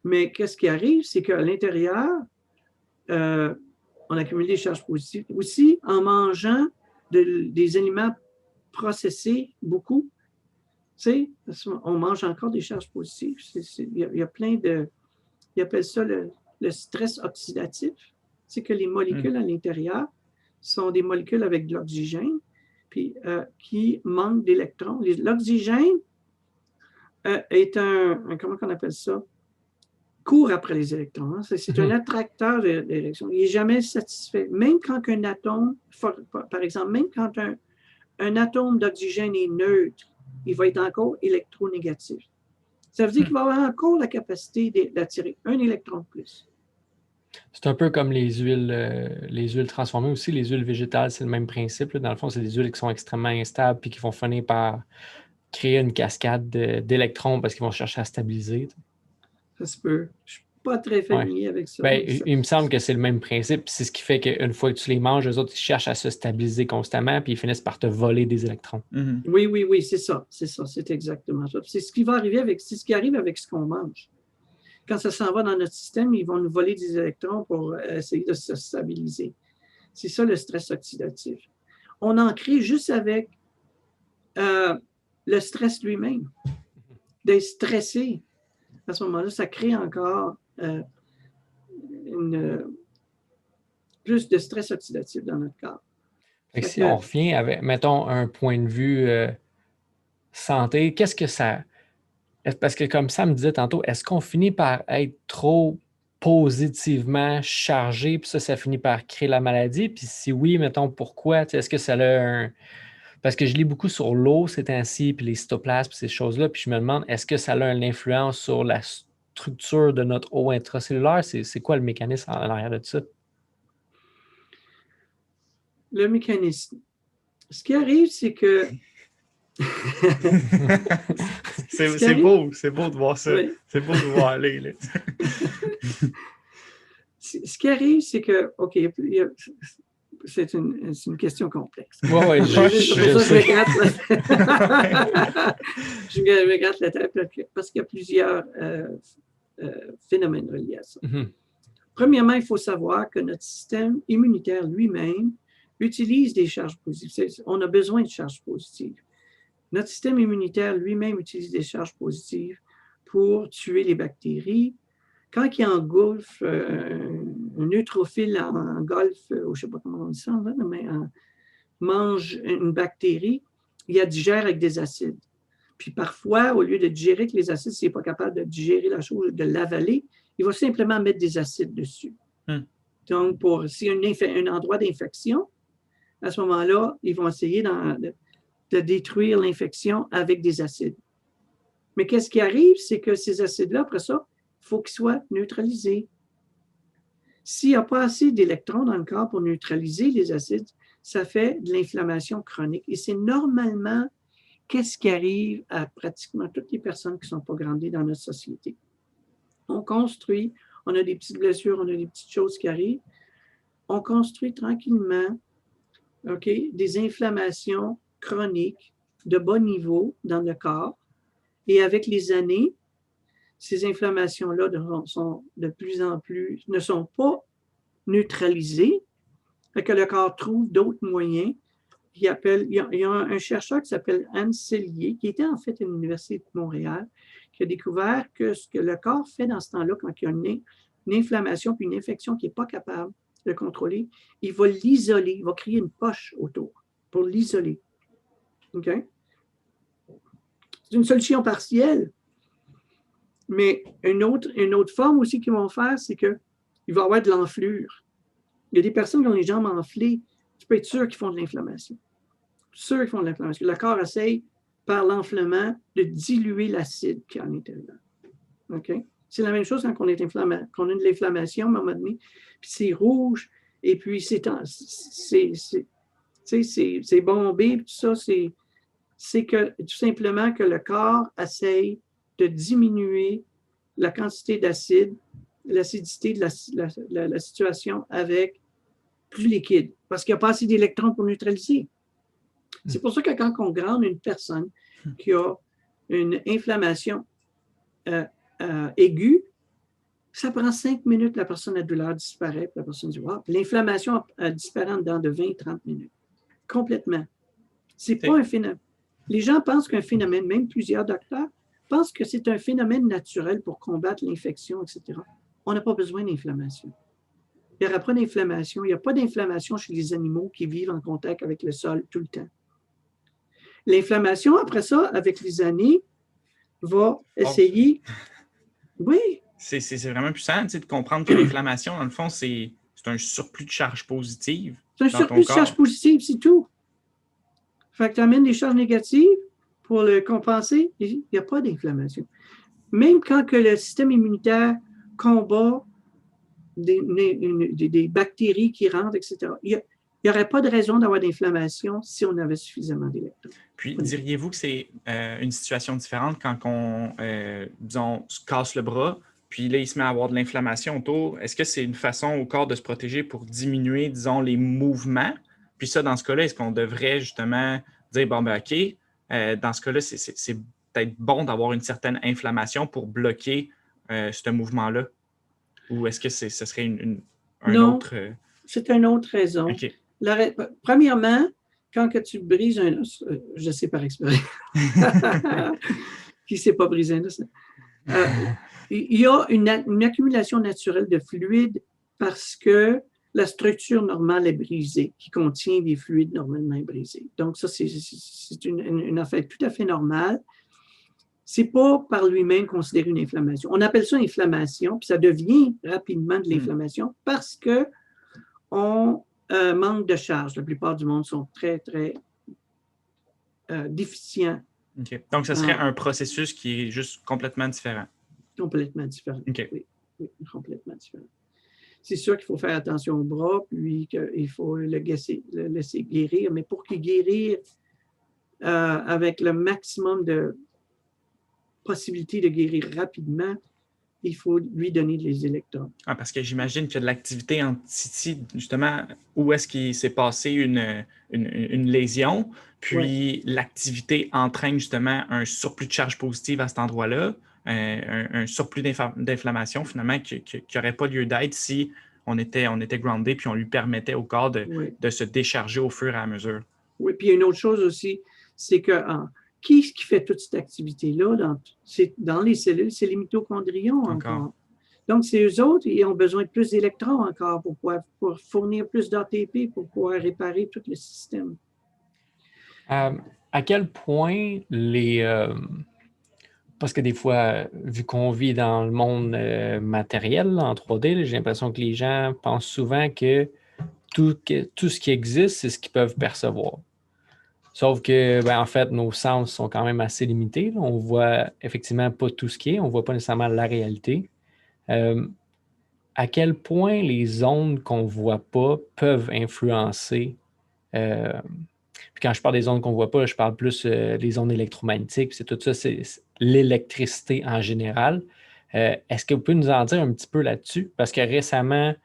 Mais qu'est-ce qui arrive, c'est qu'à l'intérieur, on accumule des charges positives. Aussi, en mangeant des aliments processés, beaucoup, tu sais, on mange encore des charges positives. Il y a plein de... Ils appellent ça le stress oxydatif. C'est que les molécules à l'intérieur sont des molécules avec de l'oxygène, puis qui manquent d'électrons. L'oxygène est comment on appelle ça? Court après les électrons. Hein? C'est un attracteur d'électrons. Il n'est jamais satisfait. Même quand un atome, par exemple, même quand un atome d'oxygène est neutre, il va être encore électronégatif. Ça veut dire qu'il va avoir encore la capacité d'attirer un électron de plus. C'est un peu comme les huiles transformées aussi. Les huiles végétales, c'est le même principe. Dans le fond, c'est des huiles qui sont extrêmement instables et qui vont finir par créer une cascade d'électrons parce qu'ils vont chercher à stabiliser. Ça se peut. Je ne suis pas très familier avec ça. Ben, il me semble que c'est le même principe. C'est ce qui fait qu'une fois que tu les manges, eux autres, ils cherchent à se stabiliser constamment puis ils finissent par te voler des électrons. Mm-hmm. Oui, c'est ça. C'est exactement ça. C'est ce qui va arriver c'est ce qui arrive avec ce qu'on mange. Quand ça s'en va dans notre système, ils vont nous voler des électrons pour essayer de se stabiliser. C'est ça le stress oxydatif. On en crée juste avec le stress lui-même. D'être stressé, à ce moment-là, ça crée encore plus de stress oxydatif dans notre corps. Si on revient avec, mettons, un point de vue santé, qu'est-ce que ça... Parce que comme ça me disait tantôt, est-ce qu'on finit par être trop positivement chargé, puis ça finit par créer la maladie? Puis si oui, mettons, pourquoi? Est-ce que ça a un... Parce que je lis beaucoup sur l'eau ces temps-ci, puis les cytoplasmes, ces choses-là, puis je me demande, est-ce que ça a une influence sur la structure de notre eau intracellulaire? C'est quoi le mécanisme en arrière de ça? Le mécanisme. Ce qui arrive, c'est que... c'est beau de voir ça. Oui. C'est beau de voir aller. Là. Ce qui arrive, c'est que, OK, c'est une question complexe. Oui, je me gratte la tête parce qu'il y a plusieurs phénomènes reliés à ça. Mm-hmm. Premièrement, il faut savoir que notre système immunitaire lui-même utilise des charges positives. On a besoin de charges positives. Notre système immunitaire lui-même utilise des charges positives pour tuer les bactéries. Quand il engulfe, un neutrophile engulfe, je ne sais pas comment on dit ça, mais mange une bactérie, il la digère avec des acides. Puis parfois, au lieu de digérer avec les acides, s'il n'est pas capable de digérer la chose, de l'avaler, il va simplement mettre des acides dessus. Donc, s'il y a un endroit d'infection, à ce moment-là, ils vont essayer de détruire l'infection avec des acides. Mais qu'est-ce qui arrive, c'est que ces acides-là, après ça, il faut qu'ils soient neutralisés. S'il n'y a pas assez d'électrons dans le corps pour neutraliser les acides, ça fait de l'inflammation chronique. Et c'est normalement qu'est-ce qui arrive à pratiquement toutes les personnes qui ne sont pas grandées dans notre société. On construit, on a des petites blessures, on a des petites choses qui arrivent. On construit tranquillement, OK, des inflammations chroniques de bas niveau dans le corps. Et avec les années, ces inflammations-là sont de plus en plus, ne sont pas neutralisées, fait que le corps trouve d'autres moyens. Il y a un chercheur qui s'appelle Anne Sellier, qui était en fait à l'Université de Montréal, qui a découvert que ce que le corps fait dans ce temps-là, quand il y a une inflammation puis une infection qui n'est pas capable de contrôler, il va l'isoler, il va créer une poche autour pour l'isoler. OK? C'est une solution partielle. Mais une autre forme aussi qu'ils vont faire, c'est qu'il va y avoir de l'enflure. Il y a des personnes qui ont les jambes enflées, tu peux être sûr qu'ils font de l'inflammation. Sûr qu'ils font de l'inflammation. Le corps essaye, par l'enflement, de diluer l'acide qui est à l'intérieur. OK? C'est la même chose quand on a de l'inflammation, à un moment donné, puis c'est rouge, et puis c'est bombé, tout ça, c'est que tout simplement que le corps essaye de diminuer la quantité d'acide, l'acidité de la situation avec plus liquide, parce qu'il n'y a pas assez d'électrons pour neutraliser. C'est pour ça que quand on grande une personne qui a une inflammation aiguë, ça prend 5 minutes, la personne a douleur disparaît, puis la personne dit « Wow! » L'inflammation disparaît en dedans de 20-30 minutes. Complètement. C'est pas un phénomène. Les gens pensent qu'un phénomène, même plusieurs docteurs, pensent que c'est un phénomène naturel pour combattre l'infection, etc. On n'a pas besoin d'inflammation. Il n'y aura pas d'inflammation. Il n'y a pas d'inflammation chez les animaux qui vivent en contact avec le sol tout le temps. L'inflammation, après ça, avec les années, va essayer... Oui. C'est vraiment puissant de comprendre que l'inflammation, dans le fond, c'est un surplus de charge positive. C'est un surplus de charge positive, c'est tout. Fait que tu amènes des charges négatives pour le compenser, il n'y a pas d'inflammation. Même quand que le système immunitaire combat des bactéries qui rentrent, etc., il n'y aurait pas de raison d'avoir d'inflammation si on avait suffisamment d'électrons. Puis, diriez-vous que c'est une situation différente quand on, disons, se casse le bras, puis là, il se met à avoir de l'inflammation autour? Est-ce que c'est une façon au corps de se protéger pour diminuer, disons, les mouvements? Puis ça, dans ce cas-là, est-ce qu'on devrait justement dire, bon, ben OK, dans ce cas-là, c'est peut-être bon d'avoir une certaine inflammation pour bloquer ce mouvement-là? Ou est-ce que ce serait un autre... c'est une autre raison. OK. Premièrement, quand que tu brises un os, je sais par expérience, qui ne s'est pas brisé un os, il y a une accumulation naturelle de fluide parce que la structure normale est brisée, qui contient des fluides normalement brisés. Donc, ça, c'est une affaire tout à fait normale. Ce n'est pas par lui-même considéré une inflammation. On appelle ça inflammation, puis ça devient rapidement de l'inflammation parce qu'on manque de charge. La plupart du monde sont très, très déficients. Okay. Donc, ce serait un processus qui est juste complètement différent. Complètement différent. Okay. Oui, complètement différent. C'est sûr qu'il faut faire attention au bras, puis qu'il faut le laisser guérir, mais pour qu'il guérisse avec le maximum de possibilités de guérir rapidement, il faut lui donner des électrons. Ah, parce que j'imagine qu'il y a de l'activité en Titi, justement, où est-ce qu'il s'est passé une lésion, puis l'activité entraîne justement un surplus de charge positive à cet endroit-là, un surplus d'inflammation finalement qui n'aurait pas lieu d'être si on était groundé puis on lui permettait au corps de se décharger au fur et à mesure. Oui, puis il y a une autre chose aussi, c'est que qui fait toute cette activité-là? Dans les cellules, c'est les mitochondrions encore. Donc, c'est eux autres, ils ont besoin de plus d'électrons encore pour fournir plus d'ATP, pour pouvoir réparer tout le système. À quel point parce que des fois, vu qu'on vit dans le monde matériel, en 3D, j'ai l'impression que les gens pensent souvent que tout ce qui existe, c'est ce qu'ils peuvent percevoir. Sauf que, en fait, nos sens sont quand même assez limités. On ne voit effectivement pas tout ce qui est, on ne voit pas nécessairement la réalité. À quel point les ondes qu'on ne voit pas peuvent influencer Puis quand je parle des ondes qu'on ne voit pas, je parle plus des ondes électromagnétiques. Puis c'est tout ça, c'est l'électricité en général. Est-ce que vous pouvez nous en dire un petit peu là-dessus? Parce que récemment,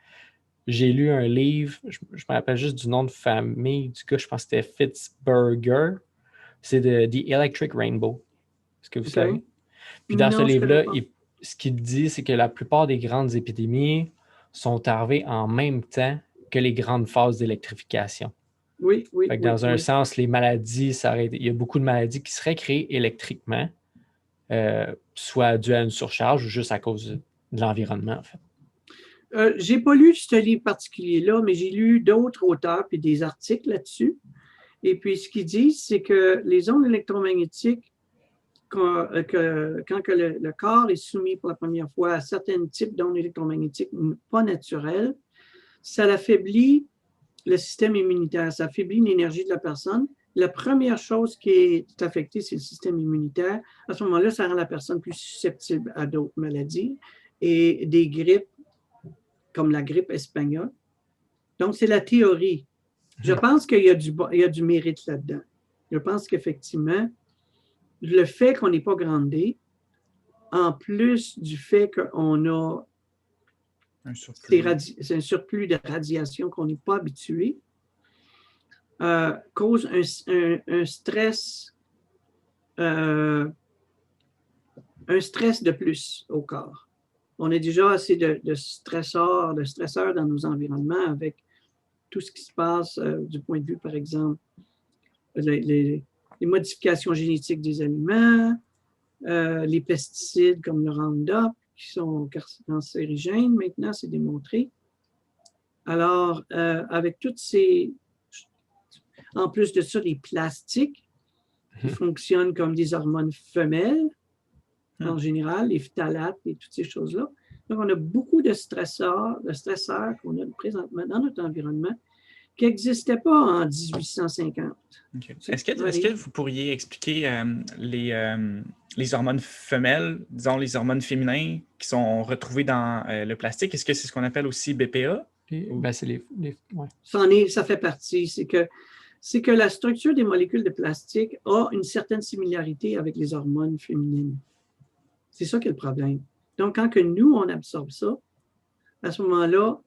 j'ai lu un livre, je me rappelle juste du nom de famille du gars, je pense que c'était Fitzberger. C'est de The Electric Rainbow. Est-ce que vous savez? Puis dans ce Non, je connais livre-là, pas. ce qu'il dit, c'est que la plupart des grandes épidémies sont arrivées en même temps que les grandes phases d'électrification. Oui, oui, Fait que oui, dans un oui. sens, les maladies, il y a beaucoup de maladies qui seraient créées électriquement, soit dues à une surcharge ou juste à cause de l'environnement, en fait. J'ai pas lu ce livre particulier-là, mais j'ai lu d'autres auteurs et des articles là-dessus. Et puis, ce qu'ils disent, c'est que les ondes électromagnétiques, quand le corps est soumis pour la première fois à certains types d'ondes électromagnétiques pas naturelles, ça affaiblit le système immunitaire, ça affaiblit l'énergie de la personne. La première chose qui est affectée, c'est le système immunitaire. À ce moment-là, ça rend la personne plus susceptible à d'autres maladies et des grippes comme la grippe espagnole. Donc, c'est la théorie. Je pense qu'il y a du mérite là-dedans. Je pense qu'effectivement, le fait qu'on n'est pas groundé, en plus du fait qu'on a c'est un surplus de radiation qu'on n'est pas habitué, cause un stress de plus au corps. On a déjà assez de stresseurs dans nos environnements avec tout ce qui se passe du point de vue, par exemple, les modifications génétiques des aliments, les pesticides comme le Roundup, qui sont cancérigènes, maintenant, c'est démontré. Alors, avec toutes ces... En plus de ça, les plastiques qui fonctionnent comme des hormones femelles, en général, les phtalates et toutes ces choses-là. Donc, on a beaucoup de stresseurs qu'on a présentement dans notre environnement qui n'existaient pas en 1850. Okay. Est-ce que vous pourriez expliquer les hormones femelles, disons les hormones féminins qui sont retrouvées dans le plastique? Est-ce que c'est ce qu'on appelle aussi BPA? Ben, c'est ouais. Ça fait partie. C'est que la structure des molécules de plastique a une certaine similarité avec les hormones féminines. C'est ça qui est le problème. Donc, quand que nous, on absorbe ça, à ce moment-là,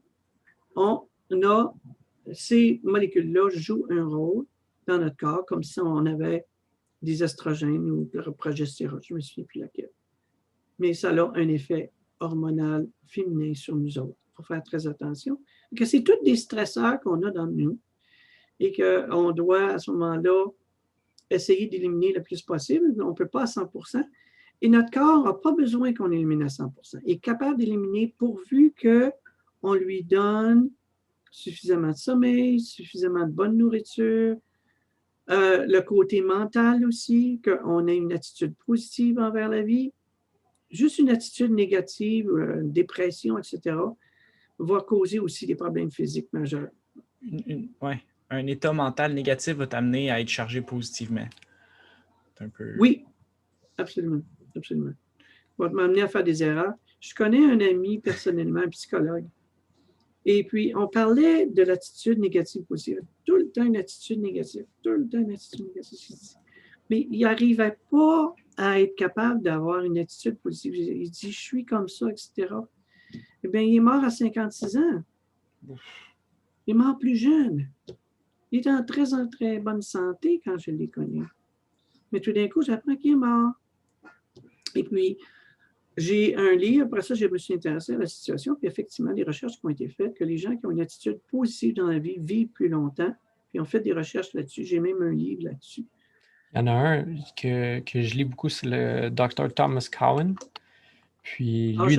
ces molécules-là jouent un rôle dans notre corps comme si on avait des estrogènes ou de la progestérone, je ne me souviens plus laquelle. Mais ça a un effet hormonal féminin sur nous autres. Il faut faire très attention. Que c'est tous des stresseurs qu'on a dans nous et qu'on doit, à ce moment-là, essayer d'éliminer le plus possible. On ne peut pas à 100%. Et notre corps n'a pas besoin qu'on élimine à 100%. Il est capable d'éliminer pourvu qu'on lui donne suffisamment de sommeil, suffisamment de bonne nourriture, le côté mental aussi, qu'on ait une attitude positive envers la vie. Juste une attitude négative, une dépression, etc., va causer aussi des problèmes physiques majeurs. Ouais. Un état mental négatif va t'amener à être chargé positivement. Un peu... Oui, absolument. Absolument. Va m'amener à faire des erreurs. Je connais un ami personnellement, un psychologue, et puis on parlait de l'attitude négative positive. Tout le temps une attitude négative. Tout le temps une attitude négative. Mais il n'arrivait pas à être capable d'avoir une attitude positive. Il dit, je suis comme ça, etc. Eh bien, il est mort à 56 ans. Il est mort plus jeune. Il était en très bonne santé quand je l'ai connu. Mais tout d'un coup, j'apprends qu'il est mort. Et puis, j'ai un livre, après ça, je me suis intéressé à la situation, puis effectivement, des recherches qui ont été faites, que les gens qui ont une attitude positive dans la vie vivent plus longtemps, puis on fait des recherches là-dessus. J'ai même un livre là-dessus. Il y en a un que je lis beaucoup, c'est le Dr. Thomas Cowan. Puis lui,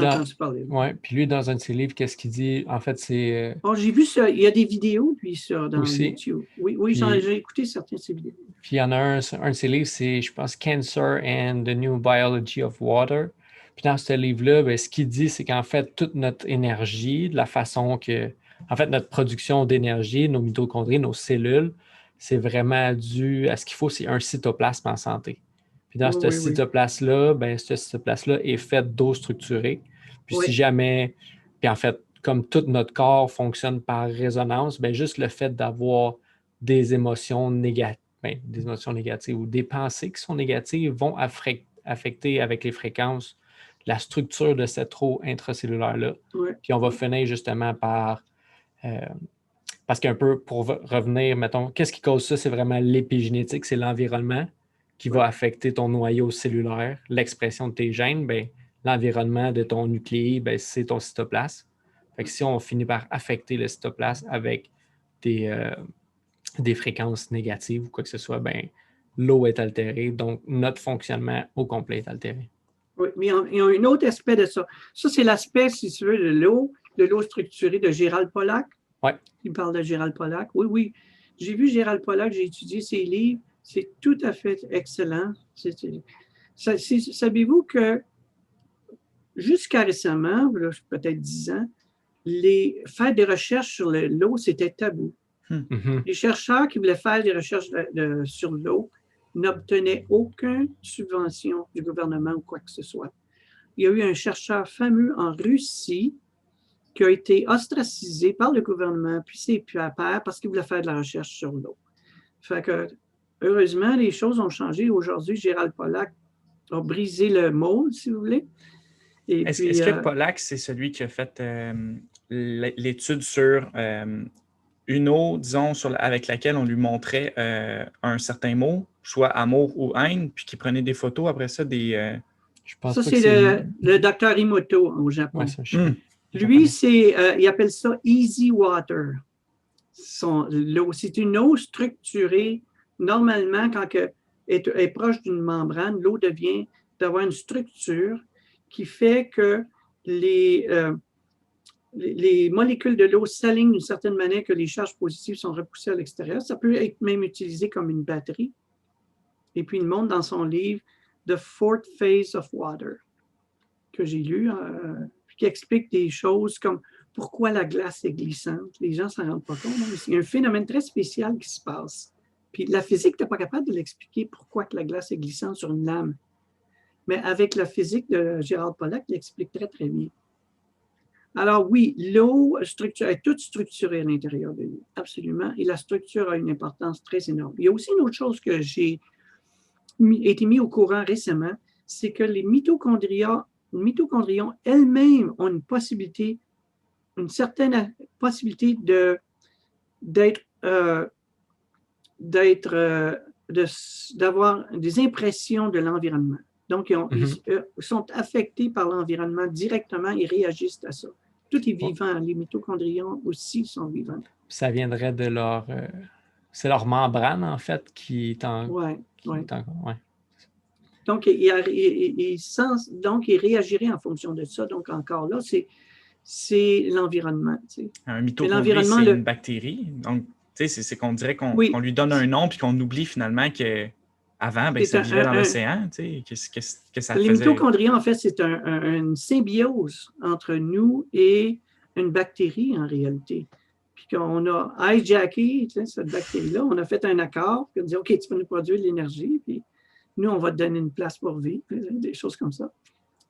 puis lui, dans un de ses livres, qu'est-ce qu'il dit? En fait, c'est... j'ai vu ça. Il y a des vidéos, lui, sur dans aussi. YouTube. Oui, j'ai écouté certaines de ses vidéos. Puis il y en a un de ses livres, c'est, je pense, Cancer and the New Biology of Water. Puis dans ce livre-là, ben, ce qu'il dit, c'est qu'en fait, toute notre énergie, de la façon que... En fait, notre production d'énergie, nos mitochondries, nos cellules, c'est vraiment dû à ce qu'il faut, c'est un cytoplasme en santé. Puis dans ce cytoplasme-là, ben, ce cytoplasme-là est fait d'eau structurée. Puis si jamais... Puis en fait, comme tout notre corps fonctionne par résonance, ben, juste le fait d'avoir des émotions négatives ou des pensées qui sont négatives vont affecter avec les fréquences la structure de cette eau intracellulaire-là. Ouais. Puis on va finir justement par... parce qu'un peu, pour revenir, mettons, qu'est-ce qui cause ça? C'est vraiment l'épigénétique, c'est l'environnement qui va affecter ton noyau cellulaire, l'expression de tes gènes. Ben, l'environnement de ton nucléi, ben, c'est ton cytoplasme. Fait que si on finit par affecter le cytoplasme avec des fréquences négatives ou quoi que ce soit, ben, l'eau est altérée, donc notre fonctionnement au complet est altéré. Oui, mais il y a un autre aspect de ça. Ça, c'est l'aspect, si tu veux, de l'eau structurée de Gérald Pollack. Oui. Il parle de Gérald Pollack. Oui, oui. J'ai vu Gérald Pollack, j'ai étudié ses livres. C'est tout à fait excellent. Savez-vous que jusqu'à récemment, peut-être 10 ans, faire des recherches sur l'eau, c'était tabou. Mm-hmm. Les chercheurs qui voulaient faire des recherches sur l'eau n'obtenaient aucune subvention du gouvernement ou quoi que ce soit. Il y a eu un chercheur fameux en Russie qui a été ostracisé par le gouvernement, puis c'est plus à part parce qu'il voulait faire de la recherche sur l'eau. Fait que, heureusement, les choses ont changé. Aujourd'hui, Gérald Pollack a brisé le moule, si vous voulez. Est-ce que Pollack, c'est celui qui a fait l'étude sur une eau, disons, avec laquelle on lui montrait un certain mot, soit amour ou haine, puis qui prenait des photos après ça, Je pense ça, pas que c'est le docteur Emoto au Japon. Ouais, lui, il appelle ça easy water. L'eau, c'est une eau structurée. Normalement, quand elle est proche d'une membrane, l'eau devient d'avoir une structure qui fait que les molécules de l'eau s'alignent d'une certaine manière que les charges positives sont repoussées à l'extérieur. Ça peut être même utilisé comme une batterie. Et puis, il montre dans son livre The Fourth Phase of Water, que j'ai lu, qui explique des choses comme pourquoi la glace est glissante. Les gens ne s'en rendent pas compte. Hein? Il y a un phénomène très spécial qui se passe. Puis la physique n'est pas capable de l'expliquer pourquoi que la glace est glissante sur une lame. Mais avec la physique de Gérald Pollack, il l'explique très, très bien. Alors oui, l'eau est toute structurée à l'intérieur de l'eau, absolument. Et la structure a une importance très énorme. Il y a aussi une autre chose que j'ai été mis au courant récemment, c'est que les mitochondrions elles-mêmes ont une certaine possibilité d'avoir des impressions de l'environnement. Donc, ils sont affectés par l'environnement directement et réagissent à ça. Tout est vivant. Les mitochondrions aussi sont vivants. Ça viendrait de leur... c'est leur membrane, en fait, qui est en... Oui. Ouais. Donc, ils réagiraient en fonction de ça. Donc, encore là, c'est l'environnement. Tu sais. Un mitochondrie, c'est une bactérie. Donc, tu sais, c'est qu'on dirait qu'on lui donne un nom puis qu'on oublie finalement qu'avant, ça vivait dans l'océan. Tu sais, qu'est-ce que ça faisait? Les mitochondriens, en fait, c'est une symbiose entre nous et une bactérie, en réalité. Puis qu'on a hijacké cette bactérie-là, on a fait un accord, puis on dit, OK, tu vas nous produire de l'énergie, puis nous, on va te donner une place pour vivre, des choses comme ça.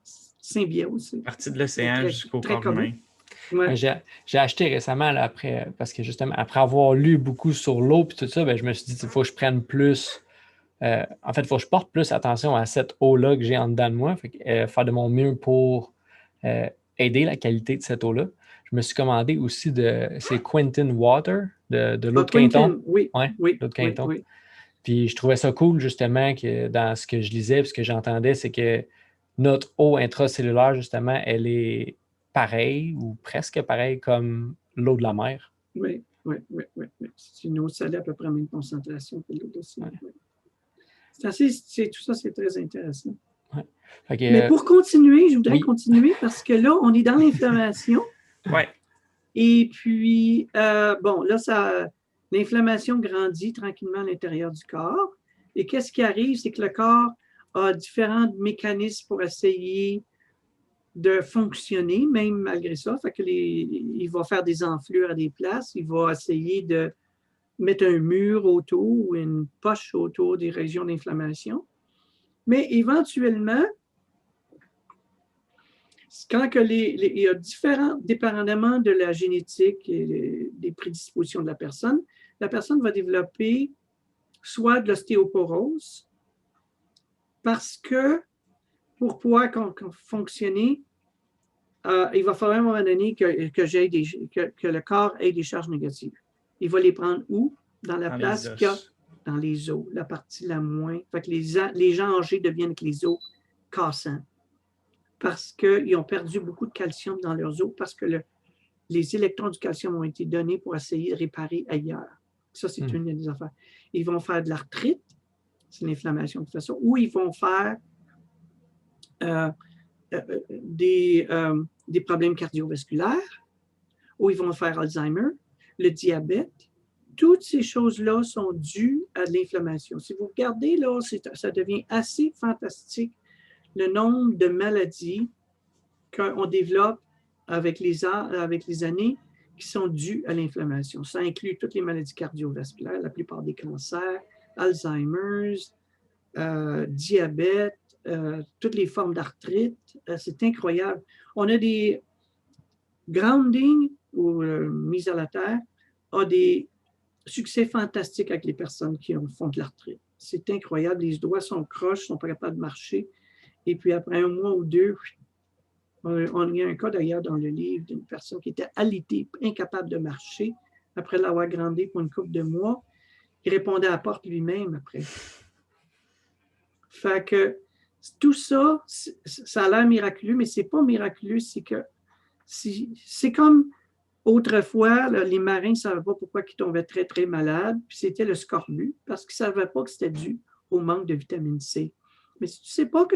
Symbiose. Partie de l'océan jusqu'au corps humain. Ouais. J'ai acheté récemment, là, parce que justement, après avoir lu beaucoup sur l'eau et tout ça, je me suis dit, il faut que je prenne plus. En fait, il faut que je porte plus attention à cette eau-là que j'ai en dedans de moi. Faire de mon mieux pour aider la qualité de cette eau-là. Je me suis commandé aussi c'est Quentin Water, de l'eau de Quinton. Oui, l'eau de Quinton. Oui. Puis je trouvais ça cool, justement, que dans ce que je lisais et ce que j'entendais, c'est que notre eau intracellulaire, justement, elle est pareille ou presque pareille comme l'eau de la mer. Oui. C'est une eau salée à peu près à la même concentration que l'eau d'océan. Ouais. Tout ça, c'est très intéressant. Ouais. Mais pour continuer, je voudrais continuer parce que là, on est dans l'inflammation. Oui. Et puis, l'inflammation grandit tranquillement à l'intérieur du corps. Et qu'est-ce qui arrive? C'est que le corps a différents mécanismes pour essayer de fonctionner, même malgré ça. Fait que il va faire des enflures à des places. Il va essayer de mettre un mur autour ou une poche autour des régions d'inflammation. Mais éventuellement, quand il y a dépendamment de la génétique et des prédispositions de la personne, la personne va développer soit de l'ostéoporose, parce que pour pouvoir fonctionner, il va falloir à un moment donné que le corps ait des charges négatives. Il va les prendre où? Dans la place qu'il y a dans les os, la partie la moins. Fait que les gens âgés deviennent avec les os cassants parce qu'ils ont perdu beaucoup de calcium dans leurs os parce que les électrons du calcium ont été donnés pour essayer de réparer ailleurs. Ça, c'est une des affaires. Ils vont faire de l'arthrite, c'est l'inflammation qui fait ça, ou ils vont faire des problèmes cardiovasculaires, ou ils vont faire Alzheimer, le diabète. Toutes ces choses-là sont dues à de l'inflammation. Si vous regardez, là, ça devient assez fantastique le nombre de maladies qu'on développe avec les années qui sont dues à l'inflammation. Ça inclut toutes les maladies cardiovasculaires, la plupart des cancers, Alzheimer's, diabète, toutes les formes d'arthrite. C'est incroyable. On a des grounding ou mise à la terre a des succès fantastiques avec les personnes qui font de l'arthrite. C'est incroyable. Les doigts sont croches, sont pas capables de marcher. Et puis après un mois ou deux, on y a un cas d'ailleurs dans le livre d'une personne qui était alitée, incapable de marcher après l'avoir grandi pour une couple de mois. Il répondait à la porte lui-même après. Fait que tout ça, ça a l'air miraculeux, mais c'est pas miraculeux, c'est que c'est comme autrefois, là, les marins ne savaient pas pourquoi ils tombaient très, très malades, puis c'était le scorbut, parce qu'ils ne savaient pas que c'était dû au manque de vitamine C. Mais si tu ne sais pas que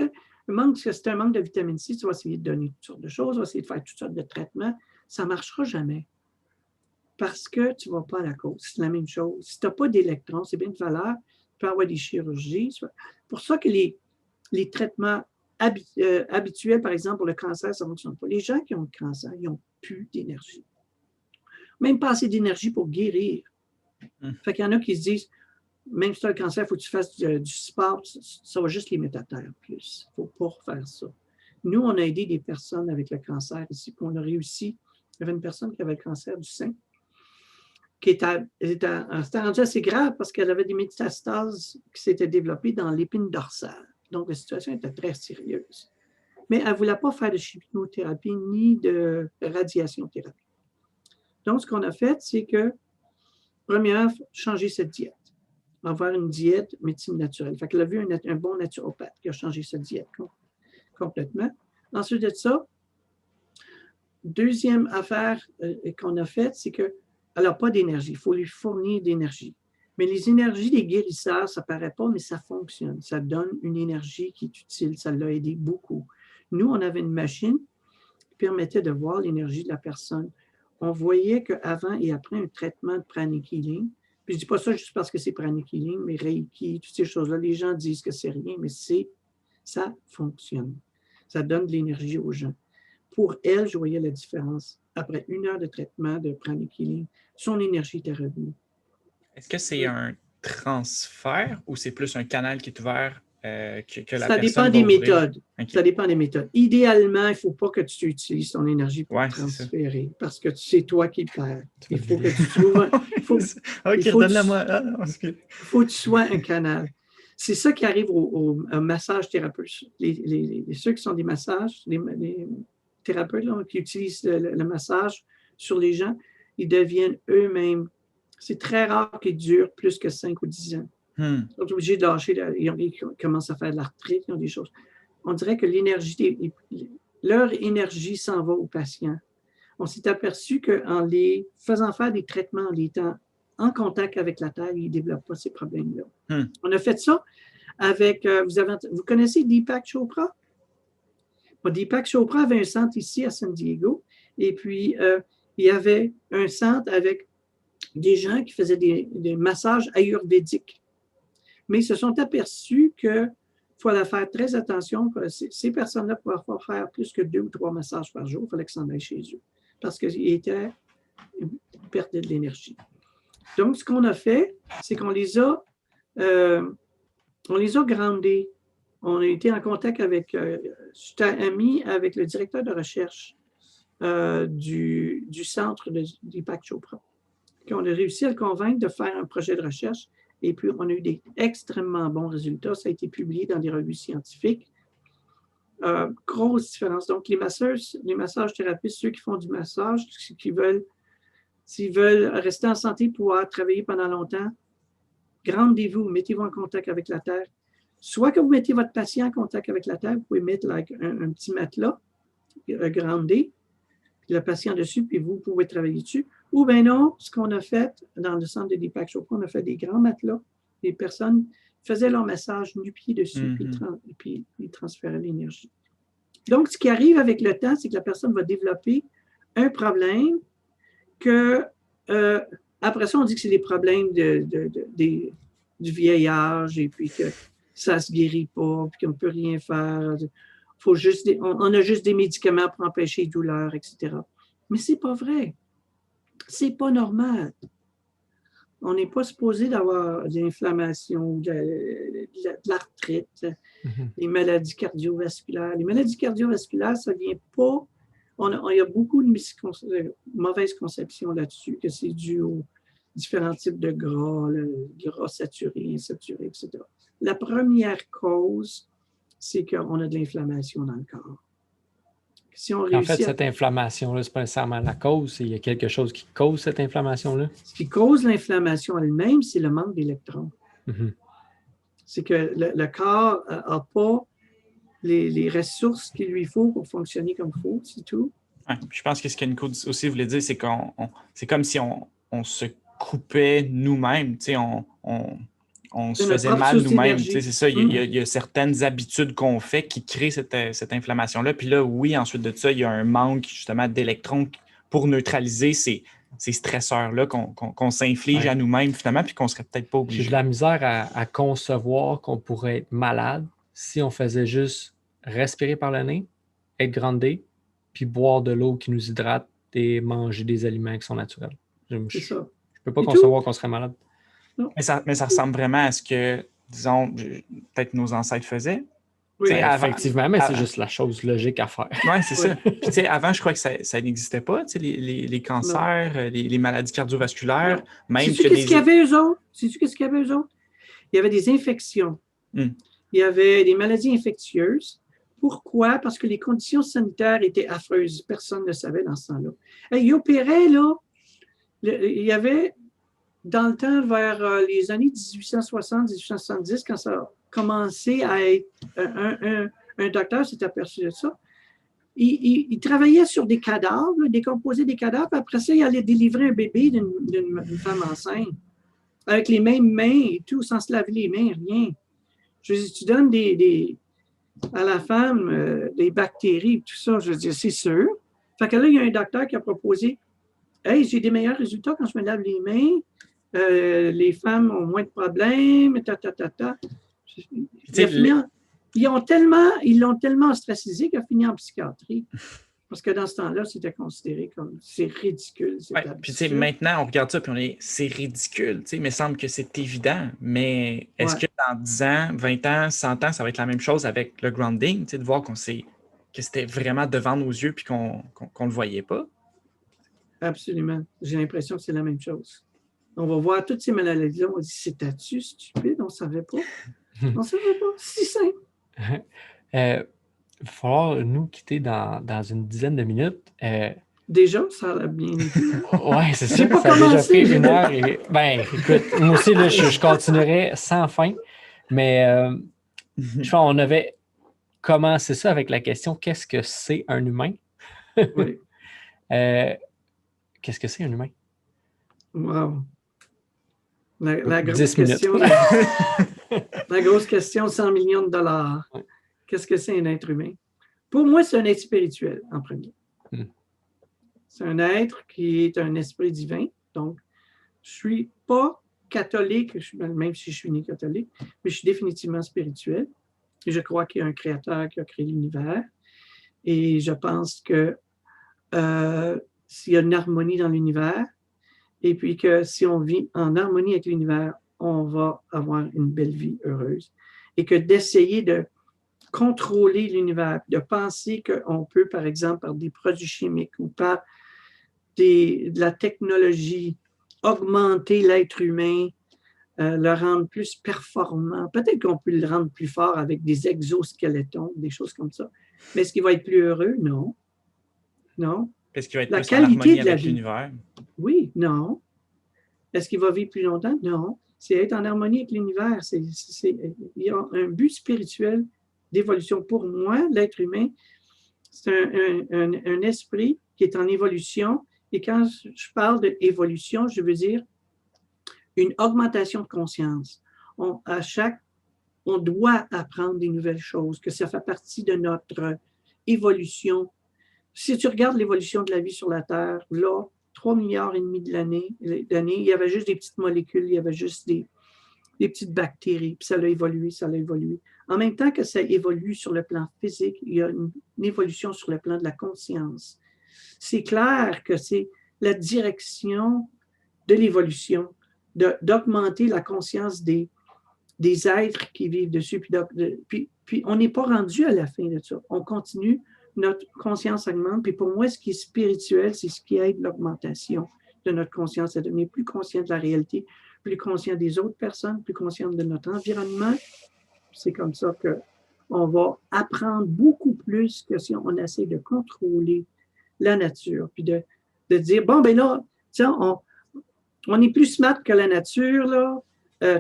c'est un manque de vitamine C, tu vas essayer de donner toutes sortes de choses, tu vas essayer de faire toutes sortes de traitements, ça ne marchera jamais. Parce que tu ne vas pas à la cause. C'est la même chose. Si tu n'as pas d'électrons, c'est bien de valeur, tu peux avoir des chirurgies. C'est pour ça que les traitements habituels, par exemple, pour le cancer, ça ne fonctionne pas. Les gens qui ont le cancer, ils n'ont plus d'énergie. Même pas assez d'énergie pour guérir. Fait qu'il y en a qui se disent, même si tu as le cancer, il faut que tu fasses du sport, ça va juste les mettre à terre plus. Il ne faut pas faire ça. Nous, on a aidé des personnes avec le cancer ici, puis on a réussi. Il y avait une personne qui avait le cancer du sein, qui était rendu assez grave parce qu'elle avait des métastases qui s'étaient développées dans l'épine dorsale. Donc, la situation était très sérieuse. Mais elle ne voulait pas faire de chimiothérapie ni de radiation-thérapie. Donc, ce qu'on a fait, c'est que, premièrement, changer cette diète. Avoir une diète médecine naturelle. Fait qu'elle a vu un bon naturopathe qui a changé sa diète complètement. Ensuite de ça, deuxième affaire qu'on a faite, c'est qu'elle n'a pas d'énergie. Il faut lui fournir d'énergie. Mais les énergies des guérisseurs, ça ne paraît pas, mais ça fonctionne. Ça donne une énergie qui est utile. Ça l'a aidé beaucoup. Nous, on avait une machine qui permettait de voir l'énergie de la personne. On voyait qu'avant et après un traitement de pranic healing, puis je ne dis pas ça juste parce que c'est pranic healing, mais Reiki, toutes ces choses-là, les gens disent que c'est rien, mais ça fonctionne. Ça donne de l'énergie aux gens. Pour elle, je voyais la différence. Après 1 heure de traitement de pranic healing, son énergie était revenue. Est-ce que c'est un transfert ou c'est plus un canal qui est ouvert que la personne va ouvrir? Ça dépend des méthodes. Okay. Ça dépend des méthodes. Idéalement, il ne faut pas que tu utilises ton énergie pour transférer parce que c'est toi qui le perds. Il faut que tu trouves il faut que tu sois un canal. C'est ça qui arrive aux massage thérapeutes. Ceux qui sont des massages, les thérapeutes là, qui utilisent le massage sur les gens, ils deviennent eux-mêmes. C'est très rare qu'ils durent plus que 5 ou 10 ans. Ils sont obligés de lâcher. Ils commencent à faire de l'arthrite, ils ont des choses. On dirait que leur énergie s'en va aux patients. On s'est aperçu qu'en les faisant faire des traitements, en les étant en contact avec la terre, ils ne développent pas ces problèmes-là. On a fait ça avec, vous connaissez Deepak Chopra? Bon, Deepak Chopra avait un centre ici à San Diego, et puis il y avait un centre avec des gens qui faisaient des massages ayurvédiques. Mais ils se sont aperçus qu'il fallait faire très attention. Ces personnes-là pouvaient pas faire plus que 2 ou 3 massages par jour. Il fallait qu'ils s'en aillent chez eux parce qu'ils perdaient de l'énergie. Donc, ce qu'on a fait, c'est qu'on les a groundés. On a été en contact avec, j'étais ami avec le directeur de recherche du centre de Deepak Chopra. qu'on a réussi à le convaincre de faire un projet de recherche. Et puis, on a eu des extrêmement bons résultats. Ça a été publié dans des revues scientifiques. Grosse différence. Donc, les massages thérapeutes, ceux qui font du massage, s'ils veulent rester en santé, pouvoir travailler pendant longtemps, grandez-vous, mettez-vous en contact avec la terre. Soit que vous mettez votre patient en contact avec la terre, vous pouvez mettre un petit matelas, groundé, puis le patient dessus, puis vous pouvez travailler dessus. Ou bien non, ce qu'on a fait dans le centre de Deepak Chopra, on a fait des grands matelas. Les personnes faisaient leur massage nu-pied dessus, puis ils transféraient l'énergie. Donc, ce qui arrive avec le temps, c'est que la personne va développer un problème que, après ça, on dit que c'est des problèmes du vieil âge et puis que ça ne se guérit pas, puis qu'on ne peut rien faire. On a juste des médicaments pour empêcher les douleurs, etc. Mais ce n'est pas vrai. Ce n'est pas normal. On n'est pas supposé d'avoir de l'inflammation, de l'arthrite, des maladies cardiovasculaires. Les maladies cardiovasculaires, ça ne vient pas. Il y a beaucoup de mauvaises conceptions là-dessus, que c'est dû aux différents types de gras, le gras saturé, insaturé, etc. La première cause, c'est qu'on a de l'inflammation dans le corps. Si on en fait, cette inflammation-là, ce n'est pas nécessairement la cause, il y a quelque chose qui cause cette inflammation-là. Ce qui cause l'inflammation elle-même, c'est le manque d'électrons. C'est que le corps n'a pas les ressources qu'il lui faut pour fonctionner comme il faut, c'est tout. Ouais, je pense que ce qu'Eniko aussi voulait dire, c'est c'est comme si on se coupait nous-mêmes, on se faisait mal nous-mêmes. C'est ça, il y a certaines habitudes qu'on fait qui créent cette inflammation-là. Puis là, oui, ensuite de ça, il y a un manque justement d'électrons pour neutraliser ces stresseurs-là qu'on s'inflige à nous-mêmes finalement, puis qu'on ne serait peut-être pas obligé. J'ai de la misère à concevoir qu'on pourrait être malade si on faisait juste respirer par le nez, être groundé, puis boire de l'eau qui nous hydrate et manger des aliments qui sont naturels. Je ne peux pas concevoir qu'on serait malade. Mais ça ressemble vraiment à ce que, disons, peut-être nos ancêtres faisaient. Oui, effectivement, mais c'est juste la chose logique à faire. Oui, c'est ça. Puis, avant, je crois que ça n'existait pas, les cancers, les maladies cardiovasculaires. Sais-tu qu'est-ce qu'il y avait eux autres? Il y avait des infections. Il y avait des maladies infectieuses. Pourquoi? Parce que les conditions sanitaires étaient affreuses. Personne ne savait dans ce temps-là. Ils opéraient, là. Il y avait, dans le temps, vers les années 1860-1870, quand ça a commencé à être un docteur s'est aperçu de ça. Il travaillait sur des cadavres, décomposer des cadavres, puis après ça, il allait délivrer un bébé d'une femme enceinte, avec les mêmes mains et tout, sans se laver les mains, rien. Je veux dire, tu donnes à la femme des bactéries, tout ça, je veux dire, c'est sûr. Fait que là, il y a un docteur qui a proposé « Hey, j'ai des meilleurs résultats quand je me lave les mains, les femmes ont moins de problèmes, Ils l'ont tellement ostracisé qu'il a fini en psychiatrie. Parce que dans ce temps-là, c'était considéré comme c'est ridicule. Puis maintenant, on regarde ça et c'est ridicule. Il me semble que c'est évident, mais est-ce que dans 10 ans, 20 ans, 100 ans, ça va être la même chose avec le grounding, de voir que c'était vraiment devant nos yeux et qu'on ne le voyait pas? Absolument. J'ai l'impression que c'est la même chose. On va voir toutes ces maladies-là, on va dire, c'était-tu stupide? On ne savait pas. On ne savait pas. C'est si simple. Il va falloir nous quitter dans une dizaine de minutes. Déjà, ça a bien été. Oui, c'est ça. Ça a déjà pris 1 heure. Écoute, moi aussi, là, je continuerai sans fin. Mais on avait commencé ça avec la question « Qu'est-ce que c'est un humain? » Oui. Qu'est-ce que c'est un humain? Wow. La grosse 10 minutes. question. La grosse question, 100 millions de dollars. Ouais. Qu'est-ce que c'est un être humain? Pour moi, c'est un être spirituel, en premier. C'est un être qui est un esprit divin. Donc, je ne suis pas catholique, même si je suis né catholique, mais je suis définitivement spirituel. Et je crois qu'il y a un créateur qui a créé l'univers. Et je pense que s'il y a une harmonie dans l'univers, et puis que si on vit en harmonie avec l'univers, on va avoir une belle vie heureuse. Et que d'essayer de contrôler l'univers, de penser qu'on peut, par exemple, par des produits chimiques ou par de la technologie, augmenter l'être humain, le rendre plus performant. Peut-être qu'on peut le rendre plus fort avec des exosqueletons, des choses comme ça. Mais est-ce qu'il va être plus heureux? Non. Non. Est-ce qu'il va être La plus en qualité harmonie de la avec vie. l'univers? Oui, non. Est-ce qu'il va vivre plus longtemps? Non. C'est être en harmonie avec l'univers. Il y a un but spirituel d'évolution. Pour moi, l'être humain, c'est un esprit qui est en évolution. Et quand je parle d'évolution, je veux dire une augmentation de conscience. On doit apprendre des nouvelles choses, que ça fait partie de notre évolution. Si tu regardes l'évolution de la vie sur la Terre, là, 3,5 milliards d'années, il y avait juste des petites molécules, il y avait juste des petites bactéries, puis ça a évolué, ça a évolué. En même temps que ça évolue sur le plan physique, il y a une évolution sur le plan de la conscience. C'est clair que c'est la direction de l'évolution, d'augmenter la conscience des êtres qui vivent dessus. Puis on n'est pas rendu à la fin de ça. On continue, notre conscience augmente. Puis pour moi, ce qui est spirituel, c'est ce qui aide l'augmentation de notre conscience, à devenir plus conscient de la réalité, plus conscient des autres personnes, plus conscient de notre environnement. C'est comme ça qu'on va apprendre beaucoup plus que si on essaie de contrôler la nature. Puis de dire, bon, ben là, tiens, on est plus smart que la nature, là.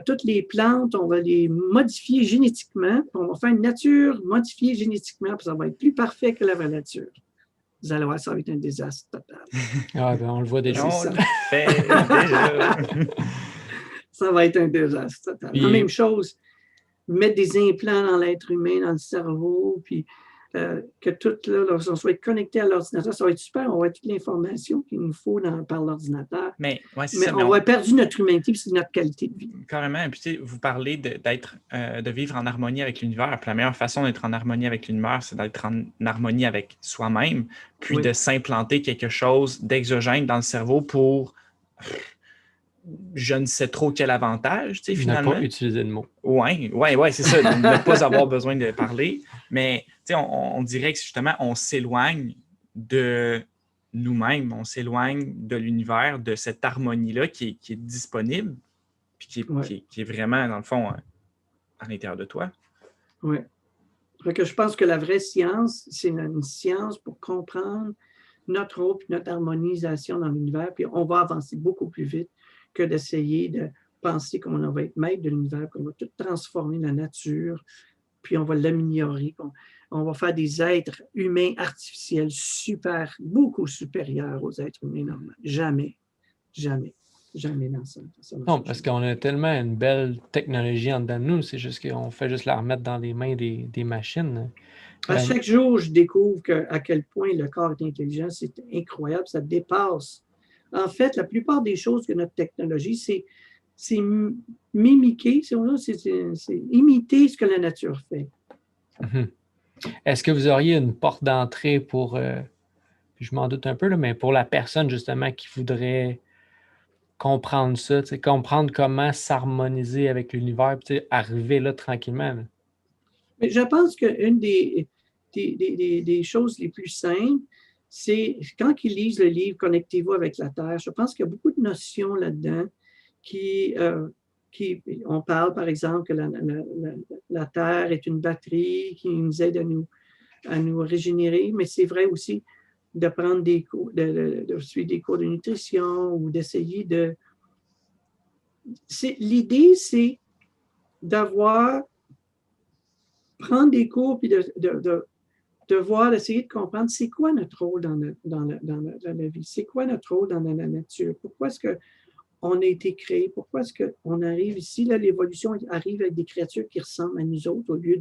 Toutes les plantes, on va les modifier génétiquement, puis on va faire une nature modifiée génétiquement, puis ça va être plus parfait que la vraie nature. Vous allez voir, ça va être un désastre total. Ah, ben, on le voit déjà. On le fait déjà. Ça va être un désastre total. La même chose, mettre des implants dans l'être humain, dans le cerveau, puis que tout, là, lorsqu'on soit connecté à l'ordinateur, ça va être super, on va avoir toute l'information qu'il nous faut par l'ordinateur. Mais on va avoir perdu notre humanité, puis c'est notre qualité de vie. Carrément. Puis, tu sais, vous parlez de vivre en harmonie avec l'univers. Puis la meilleure façon d'être en harmonie avec l'univers, c'est d'être en harmonie avec soi-même, puis de s'implanter quelque chose d'exogène dans le cerveau pour je ne sais trop quel avantage, tu sais, finalement. Ne pas utiliser le mot. Oui, c'est ça, de ne pas avoir besoin de parler. Mais, tu sais, on dirait que justement, on s'éloigne de nous-mêmes, on s'éloigne de l'univers, de cette harmonie-là qui est disponible, puis qui est vraiment, dans le fond, à l'intérieur de toi. Oui. Je pense que la vraie science, c'est une science pour comprendre notre rôle et notre harmonisation dans l'univers, puis on va avancer beaucoup plus vite que d'essayer de penser qu'on va être maître de l'univers, qu'on va tout transformer la nature, puis on va l'améliorer, on va faire des êtres humains artificiels beaucoup supérieurs aux êtres humains normaux. Jamais dans ça. Non, parce qu'on a tellement une belle technologie en dedans de nous, c'est juste qu'on fait juste la remettre dans les mains des machines. À chaque jour, je découvre à quel point le corps est intelligent, c'est incroyable, ça dépasse. En fait, la plupart des choses que notre technologie, c'est mimiquer, c'est imiter ce que la nature fait. Mm-hmm. Est-ce que vous auriez une porte d'entrée pour, je m'en doute un peu, là, mais pour la personne justement qui voudrait comprendre ça, comprendre comment s'harmoniser avec l'univers, arriver là tranquillement? Là. Mais je pense qu'une des choses les plus simples, c'est quand ils lisent le livre « Connectez-vous avec la Terre », je pense qu'il y a beaucoup de notions là-dedans on parle, par exemple, que la Terre est une batterie qui nous aide à nous régénérer, mais c'est vrai aussi de prendre des cours, de suivre des cours de nutrition ou d'essayer de... L'idée, c'est prendre des cours puis d'essayer de comprendre c'est quoi notre rôle dans la vie, c'est quoi notre rôle dans la nature, pourquoi est-ce qu'on a été créé, pourquoi est-ce qu'on arrive ici, là, l'évolution arrive avec des créatures qui ressemblent à nous autres au lieu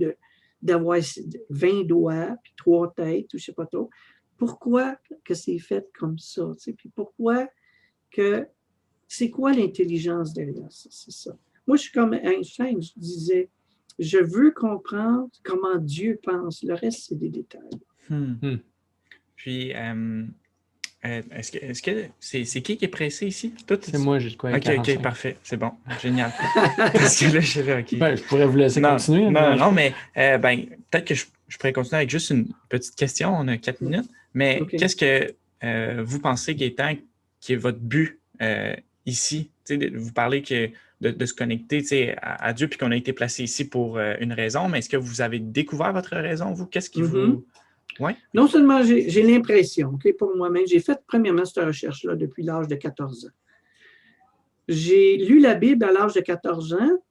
d'avoir 20 doigts puis 3 têtes, ou je ne sais pas trop. Pourquoi que c'est fait comme ça, puis pourquoi que c'est quoi l'intelligence derrière ça, c'est ça. Moi, je suis comme Einstein, je disais, je veux comprendre comment Dieu pense. Le reste, c'est des détails. Puis, est-ce que c'est qui est pressé ici? C'est moi, j'ai de quoi. OK, parfait. C'est bon. Génial. Parce que là, je savais, OK. Ben, je pourrais vous laisser continuer. Non, mais peut-être que je pourrais continuer avec juste une petite question. On a 4 minutes. Mais qu'est-ce que vous pensez, Gaétan, qui est votre but ici? Vous parlez de se connecter à Dieu, puis qu'on a été placé ici pour une raison, mais est-ce que vous avez découvert votre raison, vous? Qu'est-ce qui vous... Ouais? Non seulement j'ai l'impression, OK, pour moi-même, j'ai fait premièrement cette recherche-là depuis l'âge de 14 ans. J'ai lu la Bible à l'âge de 14 ans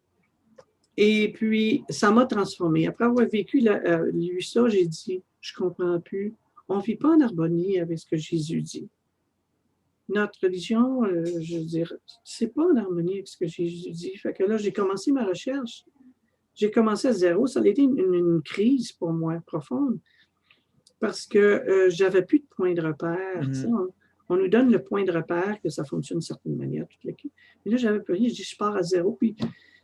et puis ça m'a transformé. Après avoir lu ça, j'ai dit, je ne comprends plus. On ne vit pas en harmonie avec ce que Jésus dit. Notre religion, je veux dire, c'est pas en harmonie avec ce que Jésus dit. Fait que là, j'ai commencé ma recherche. J'ai commencé à zéro. Ça a été une crise pour moi profonde parce que j'avais plus de point de repère. On nous donne le point de repère que ça fonctionne d'une certaine manière. Mais là, j'avais plus rien. Je dis, je pars à zéro. Puis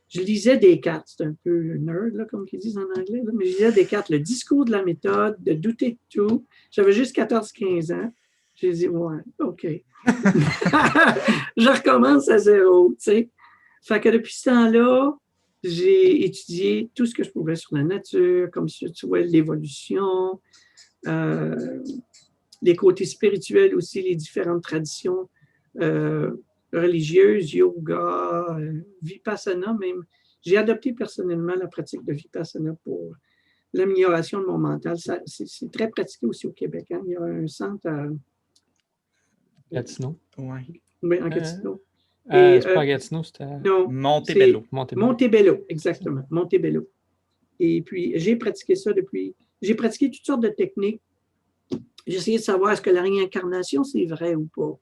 je lisais Descartes. C'est un peu nerd, là, comme ils disent en anglais. Là, mais je lisais Descartes, le discours de la méthode, de douter de tout. J'avais juste 14-15 ans. J'ai dit, ouais, OK. Je recommence à zéro, tu sais. Fait que depuis ce temps-là, j'ai étudié tout ce que je pouvais sur la nature, comme tu vois, l'évolution, les côtés spirituels aussi, les différentes traditions religieuses, yoga, vipassana même. J'ai adopté personnellement la pratique de vipassana pour l'amélioration de mon mental. C'est très pratiqué aussi au Québec. Hein. Il y a un centre à Gatineau. Oui, en Gatineau. C'est pas à Gatineau, c'était à Montebello. Montebello, exactement. Montebello. Et puis, j'ai pratiqué ça depuis. J'ai pratiqué toutes sortes de techniques. J'ai essayé de savoir est-ce que la réincarnation, c'est vrai ou pas.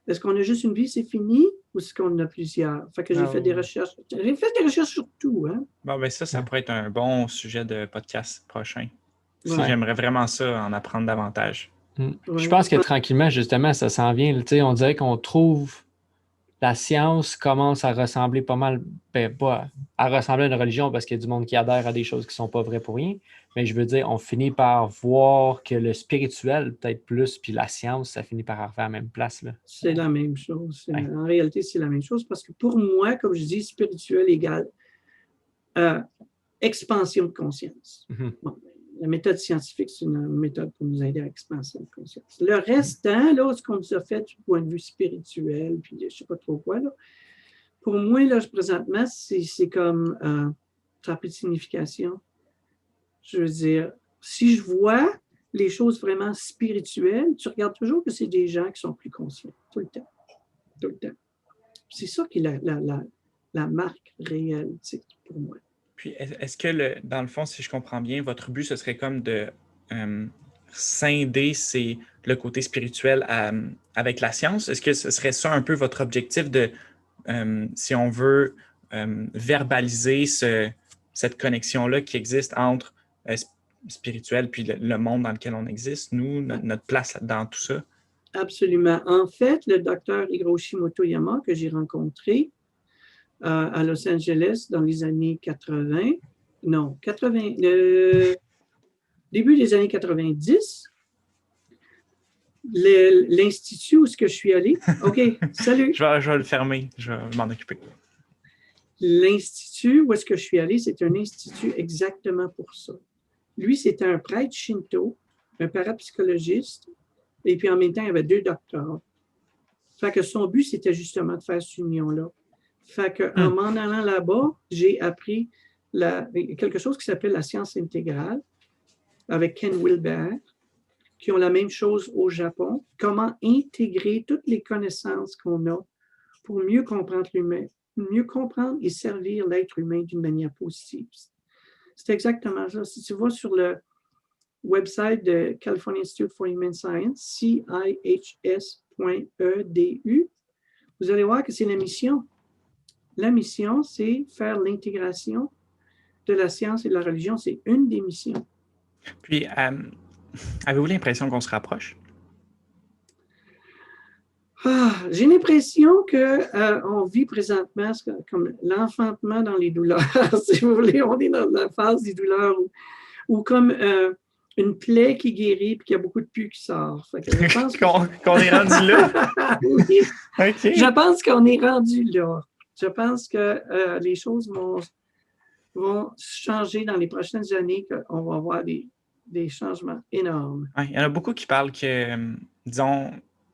Est-ce qu'on a juste une vie, c'est fini, ou est-ce qu'on en a plusieurs? Fait que j'ai fait des recherches. J'ai fait des recherches sur tout. Hein? Bon, ben ça pourrait être un bon sujet de podcast prochain. Ouais. J'aimerais vraiment ça, en apprendre davantage. Ouais. Je pense que tranquillement, justement, ça s'en vient. On dirait qu'on trouve la science commence à ressembler pas mal, pas à ressembler à une religion parce qu'il y a du monde qui adhère à des choses qui ne sont pas vraies pour rien. Mais je veux dire, on finit par voir que le spirituel, peut-être plus, puis la science, ça finit par arriver à la même place. C'est la même chose. Ouais. En réalité, c'est la même chose parce que pour moi, comme je dis, spirituel égale expansion de conscience. Bon, la méthode scientifique, c'est une méthode pour nous aider à expanser la conscience. Le restant, là, ce qu'on nous a fait du point de vue spirituel, puis je ne sais pas trop quoi, là, pour moi, là, présentement, c'est comme ça n'a plus de signification. Je veux dire, si je vois les choses vraiment spirituelles, tu regardes toujours que c'est des gens qui sont plus conscients, tout le temps. Tout le temps. C'est ça qui est la marque réelle, pour moi. Puis, est-ce que, dans le fond, si je comprends bien, votre but, ce serait comme de scinder le côté spirituel avec la science? Est-ce que ce serait ça un peu votre objectif de, si on veut, verbaliser cette connexion-là qui existe entre spirituel puis le monde dans lequel on existe, nous, notre place dans tout ça? Absolument. En fait, le docteur Hiroshi Motoyama que j'ai rencontré à Los Angeles dans les années 80, début des années 90, l'institut où je suis allé. OK, salut. Je vais le fermer, je vais m'en occuper. L'institut où est-ce que je suis allé, c'est un institut exactement pour ça. Lui, c'était un prêtre shinto, un parapsychologiste, et puis en même temps, il avait 2 doctorats. Fait que son but, c'était justement de faire cette union-là. Fait qu'en m'en allant là-bas, j'ai appris quelque chose qui s'appelle la science intégrale avec Ken Wilber, qui ont la même chose au Japon. Comment intégrer toutes les connaissances qu'on a pour mieux comprendre l'humain, mieux comprendre et servir l'être humain d'une manière positive. C'est exactement ça. Si tu vas sur le website de California Institute for Human Science, CIHS.edu, vous allez voir que c'est la mission. La mission, c'est faire l'intégration de la science et de la religion. C'est une des missions. Puis, avez-vous l'impression qu'on se rapproche? J'ai l'impression qu'on vit présentement comme l'enfantement dans les douleurs. Si vous voulez, on est dans la phase des douleurs ou comme une plaie qui guérit et qu'il y a beaucoup de pus qui sort. Fait que je pense qu'on est rendu là? Oui. Okay. Je pense qu'on est rendu là. Je pense que les choses vont changer dans les prochaines années, qu'on va avoir des changements énormes. Ouais, il y en a beaucoup qui parlent que, disons,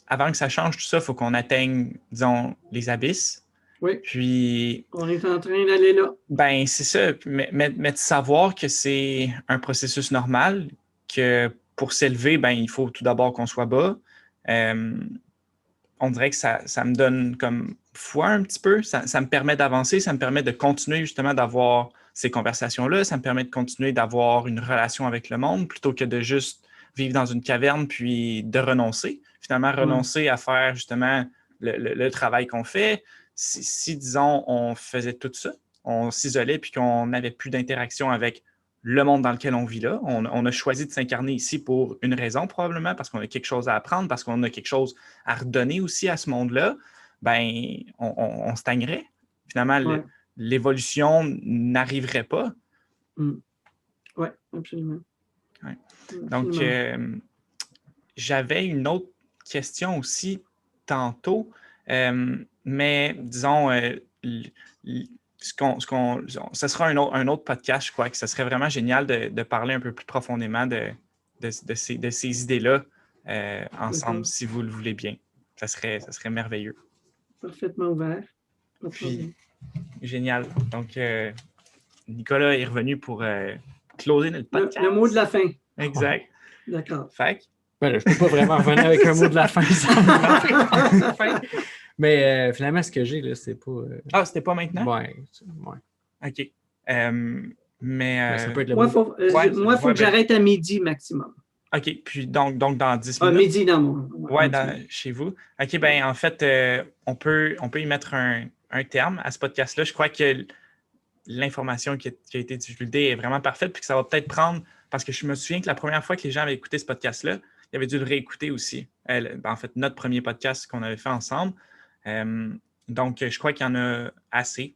avant que ça change tout ça, il faut qu'on atteigne, disons, les abysses. Oui. Puis, on est en train d'aller là. ben, c'est ça. Mais de savoir que c'est un processus normal, que pour s'élever, ben, il faut tout d'abord qu'on soit bas. On dirait que ça me donne comme foi un petit peu. Ça me permet d'avancer, ça me permet de continuer justement d'avoir ces conversations-là, ça me permet de continuer d'avoir une relation avec le monde plutôt que de juste vivre dans une caverne puis de renoncer. Finalement, renoncer à faire justement le travail qu'on fait. Si, disons, on faisait tout ça, on s'isolait puis qu'on n'avait plus d'interaction avec le monde dans lequel on vit là. On a choisi de s'incarner ici pour une raison probablement, parce qu'on a quelque chose à apprendre, parce qu'on a quelque chose à redonner aussi à ce monde-là, ben on stagnerait. Finalement, l'évolution n'arriverait pas. Oui, absolument. Ouais. Donc, j'avais une autre question aussi tantôt, mais disons, ce sera un autre podcast, je crois que ce serait vraiment génial de parler un peu plus profondément de ces idées-là ensemble, si vous le voulez bien. Ça serait merveilleux. Parfaitement ouvert. Puis, génial. Donc, Nicolas est revenu pour closer notre podcast. Le mot de la fin. Exact. D'accord. Fait ben là, je ne peux pas vraiment revenir avec un mot de la fin. Mais finalement, ce que j'ai, là, c'est pas... Ah, c'était pas maintenant? Ouais. OK. Mais ça peut être le moi, il faut que j'arrête à midi maximum. OK. Puis donc dans 10 minutes. Midi dans mon... Ouais, chez vous. OK, ben en fait, on peut y mettre un terme à ce podcast-là. Je crois que l'information qui a été divulguée est vraiment parfaite, puis que ça va peut-être prendre... Parce que je me souviens que la première fois que les gens avaient écouté ce podcast-là, ils avaient dû le réécouter aussi. En fait, notre premier podcast qu'on avait fait ensemble. Donc, je crois qu'il y en a assez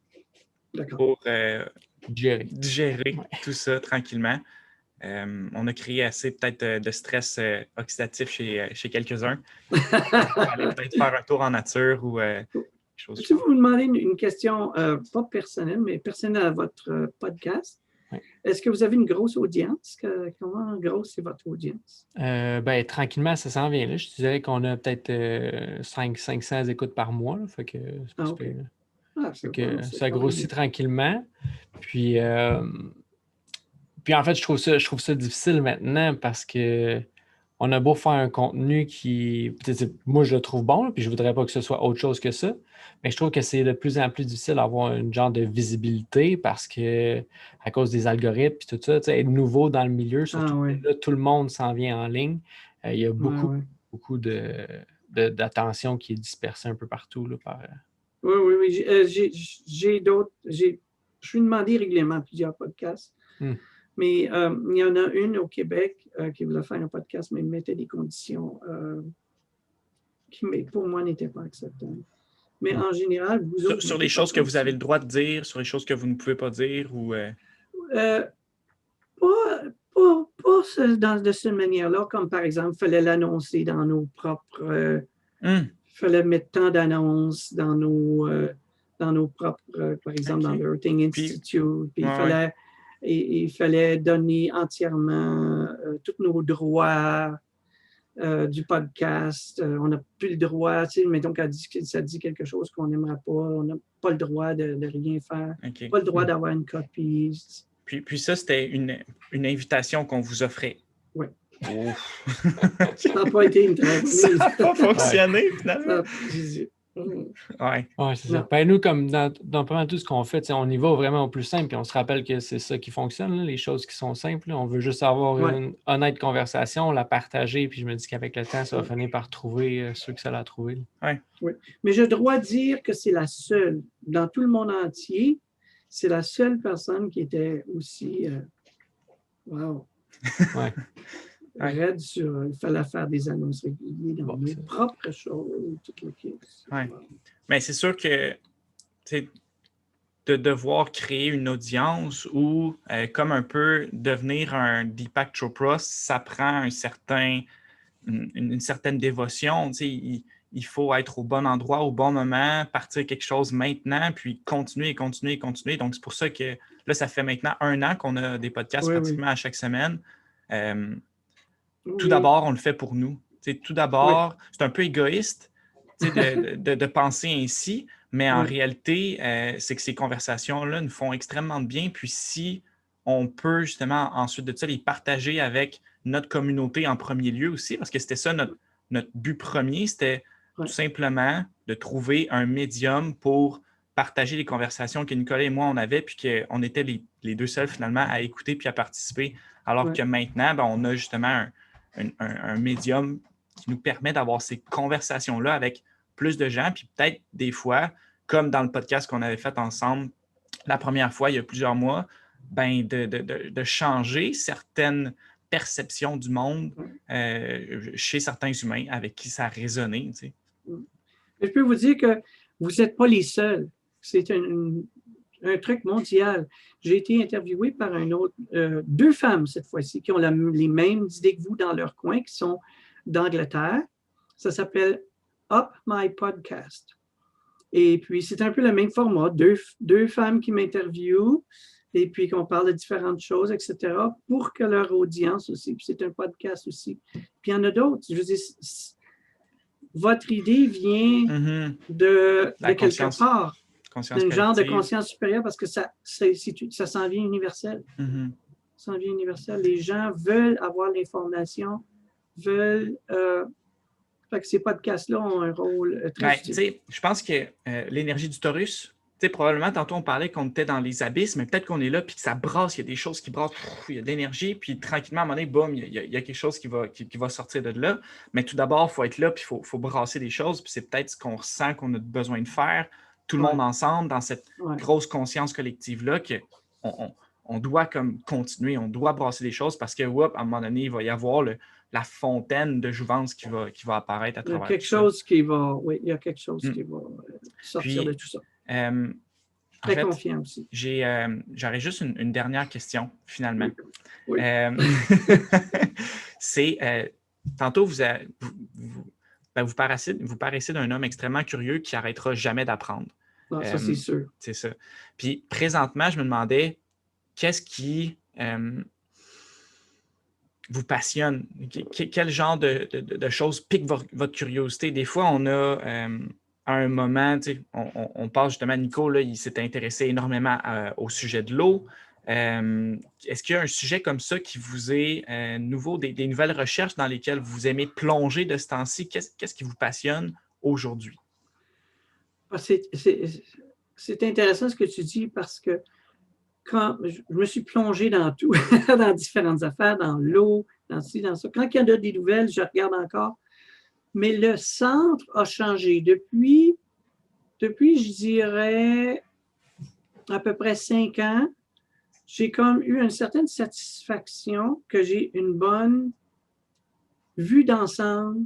pour digérer tout ça tranquillement. On a créé assez peut-être de stress oxydatif chez quelques-uns. On va aller peut-être faire un tour en nature ou quelque chose. Je vais vous demander une question, pas personnelle, mais personnelle à votre podcast. Oui. Est-ce que vous avez une grosse audience? Comment grosse est votre audience? Ben, tranquillement, ça s'en vient. Là. Je dirais qu'on a peut-être 500 écoutes par mois. Là, fait que, ça grossit tranquillement. Puis en fait, je trouve ça difficile maintenant parce que on a beau faire un contenu qui, moi, je le trouve bon, là, puis je ne voudrais pas que ce soit autre chose que ça, mais je trouve que c'est de plus en plus difficile d'avoir un genre de visibilité parce que, à cause des algorithmes et tout ça, être nouveau dans le milieu, surtout là, tout le monde s'en vient en ligne. Il y a beaucoup d'attention qui est dispersée un peu partout. Là, Oui. J'ai d'autres. Je suis demandé régulièrement à plusieurs podcasts. Mais il y en a une au Québec qui voulait faire un podcast, mais mettait des conditions qui, pour moi, n'étaient pas acceptables. Mais en général, vous autres... Sur les choses que vous avez le droit de dire, sur les choses que vous ne pouvez pas dire ou... Pas de cette manière-là, comme par exemple, il fallait l'annoncer dans nos propres... Il fallait mettre tant d'annonces dans nos propres... par exemple, dans le Earthing Institute. Puis il fallait donner entièrement tous nos droits du podcast. On n'a plus le droit, mettons que ça dit quelque chose qu'on n'aimerait pas, on n'a pas le droit de rien faire, pas le droit d'avoir une copie. Puis ça, c'était une invitation qu'on vous offrait. Oui. Ça n'a pas été une très bonne. Ça n'a pas fonctionné, finalement. C'est ça. Ben, nous, comme dans pas mal tout ce qu'on fait, on y va vraiment au plus simple, puis on se rappelle que c'est ça qui fonctionne, là, les choses qui sont simples. Là. On veut juste avoir une honnête conversation, la partager, puis je me dis qu'avec le temps, ça va finir par trouver ceux que ça l'a trouvé. Oui. Mais je dois dire que c'est la seule, dans tout le monde entier, c'est la seule personne qui était aussi raide sur il fallait faire des annonces régulières dans nos propres choses, toutes les pièces. Mais c'est sûr que de devoir créer une audience ou comme un peu devenir un Deepak Chopra, ça prend une certaine dévotion. Il faut être au bon endroit, au bon moment, partir quelque chose maintenant, puis continuer. Donc, c'est pour ça que là, ça fait maintenant 1 an qu'on a des podcasts pratiquement à chaque semaine. Tout d'abord, on le fait pour nous. Tout d'abord, c'est un peu égoïste de penser ainsi, mais en Oui. réalité, c'est que ces conversations-là nous font extrêmement de bien. Puis si on peut justement ensuite de ça les partager avec notre communauté en premier lieu aussi, parce que c'était ça notre but premier, c'était Ouais. tout simplement de trouver un médium pour partager les conversations que Nicolas et moi on avait, puis qu'on était les deux seuls finalement à écouter puis à participer, alors Ouais. que maintenant, ben, on a justement un médium qui nous permet d'avoir ces conversations-là avec plus de gens, puis peut-être des fois, comme dans le podcast qu'on avait fait ensemble la première fois, il y a plusieurs mois, ben de changer certaines perceptions du monde chez certains humains avec qui ça a résonné. Tu sais. Je peux vous dire que vous n'êtes pas les seuls. C'est un truc mondial. J'ai été interviewé par deux femmes cette fois-ci qui ont les mêmes idées que vous dans leur coin, qui sont d'Angleterre. Ça s'appelle Up My Podcast. Et puis, c'est un peu le même format. Deux femmes qui m'interviewent et puis qu'on parle de différentes choses, etc., pour que leur audience aussi, puis c'est un podcast aussi. Puis il y en a d'autres. Je veux dire, votre idée vient de quelque part, d'un genre de conscience supérieure, parce que ça s'en vient universel. Ça s'en vient universel. Les gens veulent avoir l'information, veulent... fait que ces podcasts-là ont un rôle très utile. Je pense que l'énergie du Taurus, probablement, tantôt on parlait qu'on était dans les abysses, mais peut-être qu'on est là puis que ça brasse, il y a des choses qui brassent, il y a de l'énergie, puis tranquillement, à un moment donné, boum, il y a quelque chose qui va sortir de là. Mais tout d'abord, il faut être là, puis il faut brasser des choses, puis c'est peut-être ce qu'on ressent qu'on a besoin de faire, tout le monde ensemble, dans cette grosse conscience collective-là, qu'on doit comme continuer, on doit brasser des choses parce que, à un moment donné, il va y avoir la fontaine de jouvence qui va apparaître à travers il y a quelque chose qui va sortir de tout ça. Très confiant aussi. J'aurais juste une dernière question, finalement. Oui. C'est, tantôt, vous paraissez d'un homme extrêmement curieux qui n'arrêtera jamais d'apprendre. Ça, c'est sûr. C'est ça. Puis, présentement, je me demandais, qu'est-ce qui vous passionne? Quel genre de choses pique votre curiosité? Des fois, on a... à un moment, on parle justement, Nico, là, il s'est intéressé énormément au sujet de l'eau. Est-ce qu'il y a un sujet comme ça qui vous est nouveau, des nouvelles recherches dans lesquelles vous aimez plonger de ce temps-ci? Qu'est-ce qui vous passionne aujourd'hui? C'est intéressant ce que tu dis parce que quand je me suis plongé dans tout, dans différentes affaires, dans l'eau, dans ci, dans ça. Quand il y a des nouvelles, je regarde encore. Mais le centre a changé. Depuis, je dirais, à peu près 5 ans, j'ai comme eu une certaine satisfaction que j'ai une bonne vue d'ensemble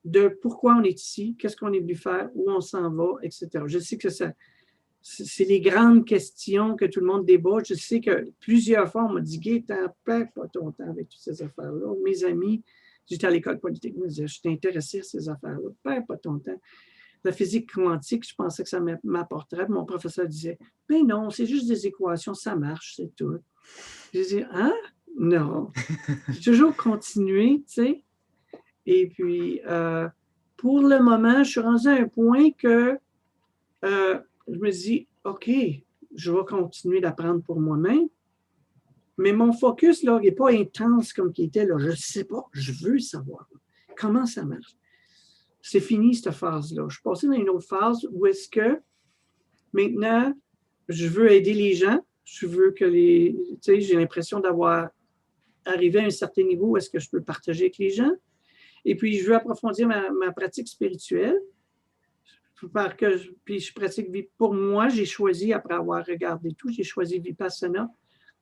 de pourquoi on est ici, qu'est-ce qu'on est venu faire, où on s'en va, etc. Je sais que c'est les grandes questions que tout le monde débat. Je sais que plusieurs fois, on m'a dit « Gaëtan, perds pas ton temps avec toutes ces affaires-là. » Mes amis, j'étais à l'école polytechnique, ils me disaient « Je suis intéressé à ces affaires-là. Perds pas ton temps. » La physique quantique, je pensais que ça m'apporterait. Mon professeur disait « Ben non, c'est juste des équations, ça marche, c'est tout. » Je disais « Ah, non. » J'ai toujours continué, tu sais. Et puis, pour le moment, je suis rendu à un point que je me dis, OK, je vais continuer d'apprendre pour moi-même, mais mon focus, là, il n'est pas intense comme il était, là. Je ne sais pas, je veux savoir comment ça marche. C'est fini, cette phase-là. Je suis passé dans une autre phase où est-ce que, maintenant, je veux aider les gens, je veux que j'ai l'impression d'avoir arrivé à un certain niveau où est-ce que je peux partager avec les gens, et puis je veux approfondir ma pratique spirituelle. Puis je pratique, pour moi, j'ai choisi, après avoir regardé tout, j'ai choisi Vipassana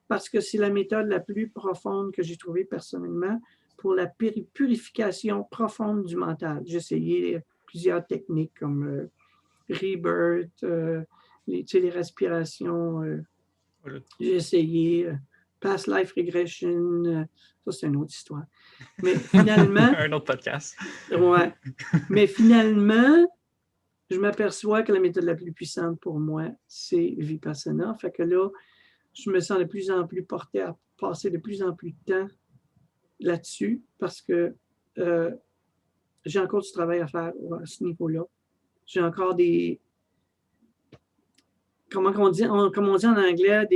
parce que c'est la méthode la plus profonde que j'ai trouvée personnellement pour la purification profonde du mental. J'ai essayé plusieurs techniques comme Rebirth, les respirations. J'ai essayé Past Life Regression. Ça, c'est une autre histoire. Mais finalement... un autre podcast. Ouais. Mais finalement... je m'aperçois que la méthode la plus puissante pour moi, c'est Vipassana. Fait que là, je me sens de plus en plus porté à passer de plus en plus de temps là-dessus parce que j'ai encore du travail à faire à ce niveau-là. J'ai encore des... Comme on dit en anglais,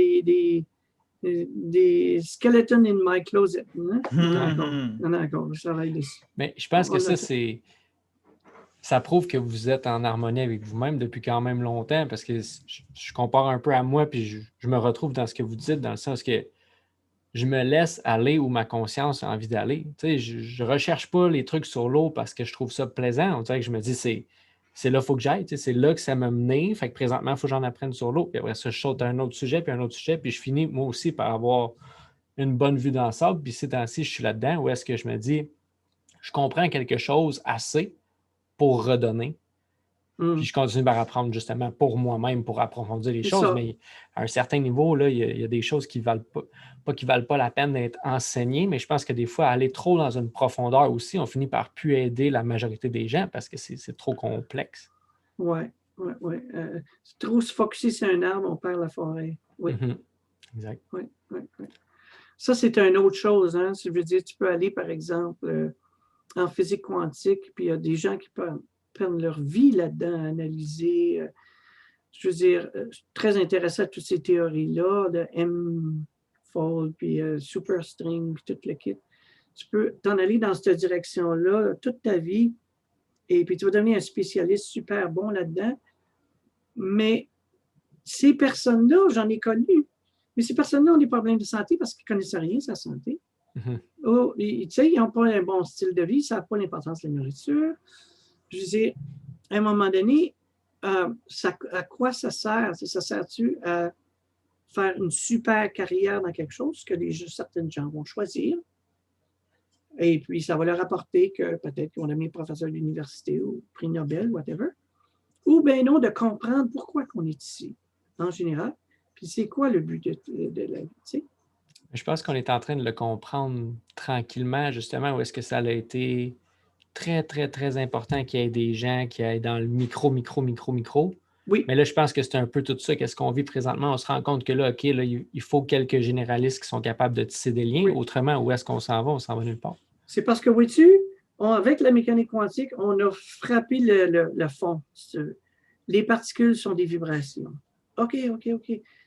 des skeletons in my closet. Hein? Il y en a encore, je travaille dessus. Mais je pense que ça prouve que vous êtes en harmonie avec vous-même depuis quand même longtemps, parce que je compare un peu à moi, puis je me retrouve dans ce que vous dites, dans le sens que je me laisse aller où ma conscience a envie d'aller. Tu sais, je ne recherche pas les trucs sur l'eau parce que je trouve ça plaisant. On dirait que je me dis, c'est là qu'il faut que j'aille. Tu sais, c'est là que ça m'a mené. Fait que présentement, il faut que j'en apprenne sur l'eau. Puis après ça, je saute à un autre sujet, puis un autre sujet, puis je finis moi aussi par avoir une bonne vue d'ensemble. Puis ces temps-ci, je suis là-dedans où est-ce que je me dis, je comprends quelque chose assez pour redonner. Puis je continue par apprendre justement pour moi-même, pour approfondir les choses. Mais à un certain niveau, là, il y a des choses qui ne valent pas la peine d'être enseignées, mais je pense que des fois, aller trop dans une profondeur aussi, on finit par plus aider la majorité des gens parce que c'est trop complexe. Oui. Trop se focusser sur un arbre, on perd la forêt. Oui. Exact. Oui. Ça, c'est une autre chose. Hein? Je veux dire, tu peux aller, par exemple, en physique quantique, puis il y a des gens qui prennent leur vie là-dedans à analyser. Je veux dire, très intéressé à toutes ces théories-là, de M-fold, puis superstring, puis tout le kit. Tu peux t'en aller dans cette direction-là toute ta vie, et puis tu vas devenir un spécialiste super bon là-dedans. Mais ces personnes-là, j'en ai connu, mais ces personnes-là ont des problèmes de santé parce qu'ils ne connaissent rien sur la santé. Oh, tu sais, ils n'ont pas un bon style de vie, ça n'a pas l'importance de la nourriture. Je veux dire, à un moment donné, à quoi ça sert? Ça sert-tu à faire une super carrière dans quelque chose que certaines gens vont choisir? Et puis, ça va leur apporter que peut-être qu'ils vont devenir professeurs d'université ou prix Nobel, whatever. Ou bien non, de comprendre pourquoi on est ici, en général. Puis, c'est quoi le but de la vie, tu sais? Je pense qu'on est en train de le comprendre tranquillement, justement, où est-ce que ça a été très, très, très important qu'il y ait des gens qui aillent dans le micro. Oui. Mais là, je pense que c'est un peu tout ça. Qu'est-ce qu'on vit présentement? On se rend compte que là, OK, là, il faut quelques généralistes qui sont capables de tisser des liens. Oui. Autrement, où est-ce qu'on s'en va? On s'en va nulle part. C'est parce que, vois-tu, avec la mécanique quantique, on a frappé le fond. Les particules sont des vibrations. OK.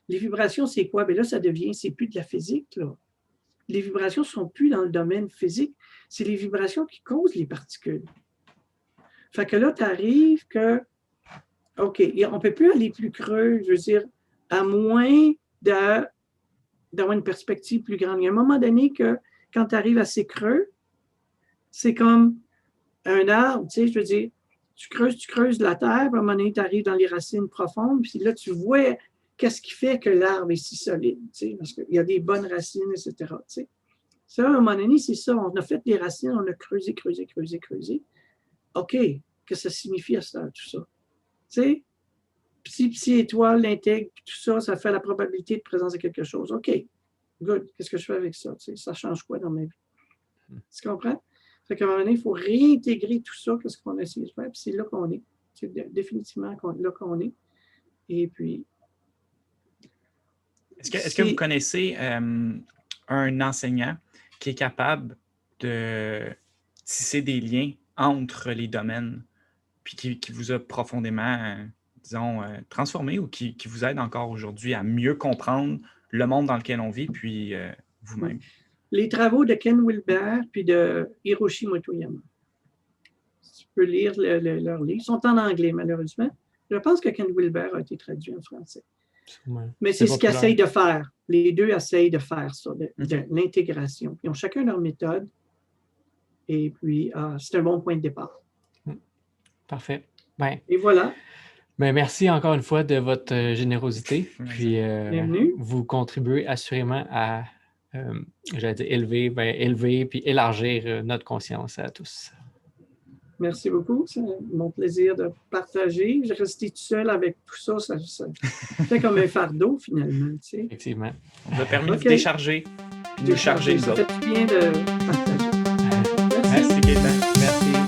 Les vibrations, c'est quoi? Bien là, c'est plus de la physique, là. Les vibrations ne sont plus dans le domaine physique. C'est les vibrations qui causent les particules. Fait que là, tu arrives que, OK, on ne peut plus aller plus creux, je veux dire, à moins d'avoir une perspective plus grande. Il y a un moment donné que, quand tu arrives assez creux, c'est comme un arbre, tu sais, je veux dire, tu creuses la terre, puis à un moment donné, tu arrives dans les racines profondes, puis là, tu vois qu'est-ce qui fait que l'arbre est si solide, tu sais, parce qu'il y a des bonnes racines, etc., tu sais. Ça, à un moment donné, c'est ça, on a fait des racines, on a creusé. OK, qu'est-ce que ça signifie à ça, tout ça? Tu sais, petit étoile, l'intègre, tout ça, ça fait la probabilité de présence de quelque chose. OK, good, qu'est-ce que je fais avec ça? Tu sais, ça change quoi dans ma vie? Tu comprends? Fait qu'à un moment donné, il faut réintégrer tout ça, qu'est-ce qu'on a essayé de faire, puis c'est là qu'on est. C'est définitivement là qu'on est. Et puis... Est-ce que vous connaissez un enseignant qui est capable de tisser des liens entre les domaines, puis qui vous a profondément, transformé ou qui vous aide encore aujourd'hui à mieux comprendre le monde dans lequel on vit, puis vous-même? Les travaux de Ken Wilber puis de Hiroshi Motoyama. Tu peux lire leurs livres. Ils sont en anglais, malheureusement. Je pense que Ken Wilber a été traduit en français. Mais c'est ce qu'ils essayent de faire. Les deux essayent de faire ça, de l'intégration. Ils ont chacun leur méthode. Et puis, c'est un bon point de départ. Parfait. Et voilà. Merci encore une fois de votre générosité. Puis, bienvenue. Vous contribuez assurément à j'allais dire élever puis élargir notre conscience à tous. Merci beaucoup. C'est mon plaisir de partager. Je restais tout seul avec tout ça. Ça fait comme un fardeau, finalement. Tu sais. Effectivement. On vous a permis de vous décharger puis de charger les autres. Ça fait bien de partager. Merci, Gaëtan. Merci.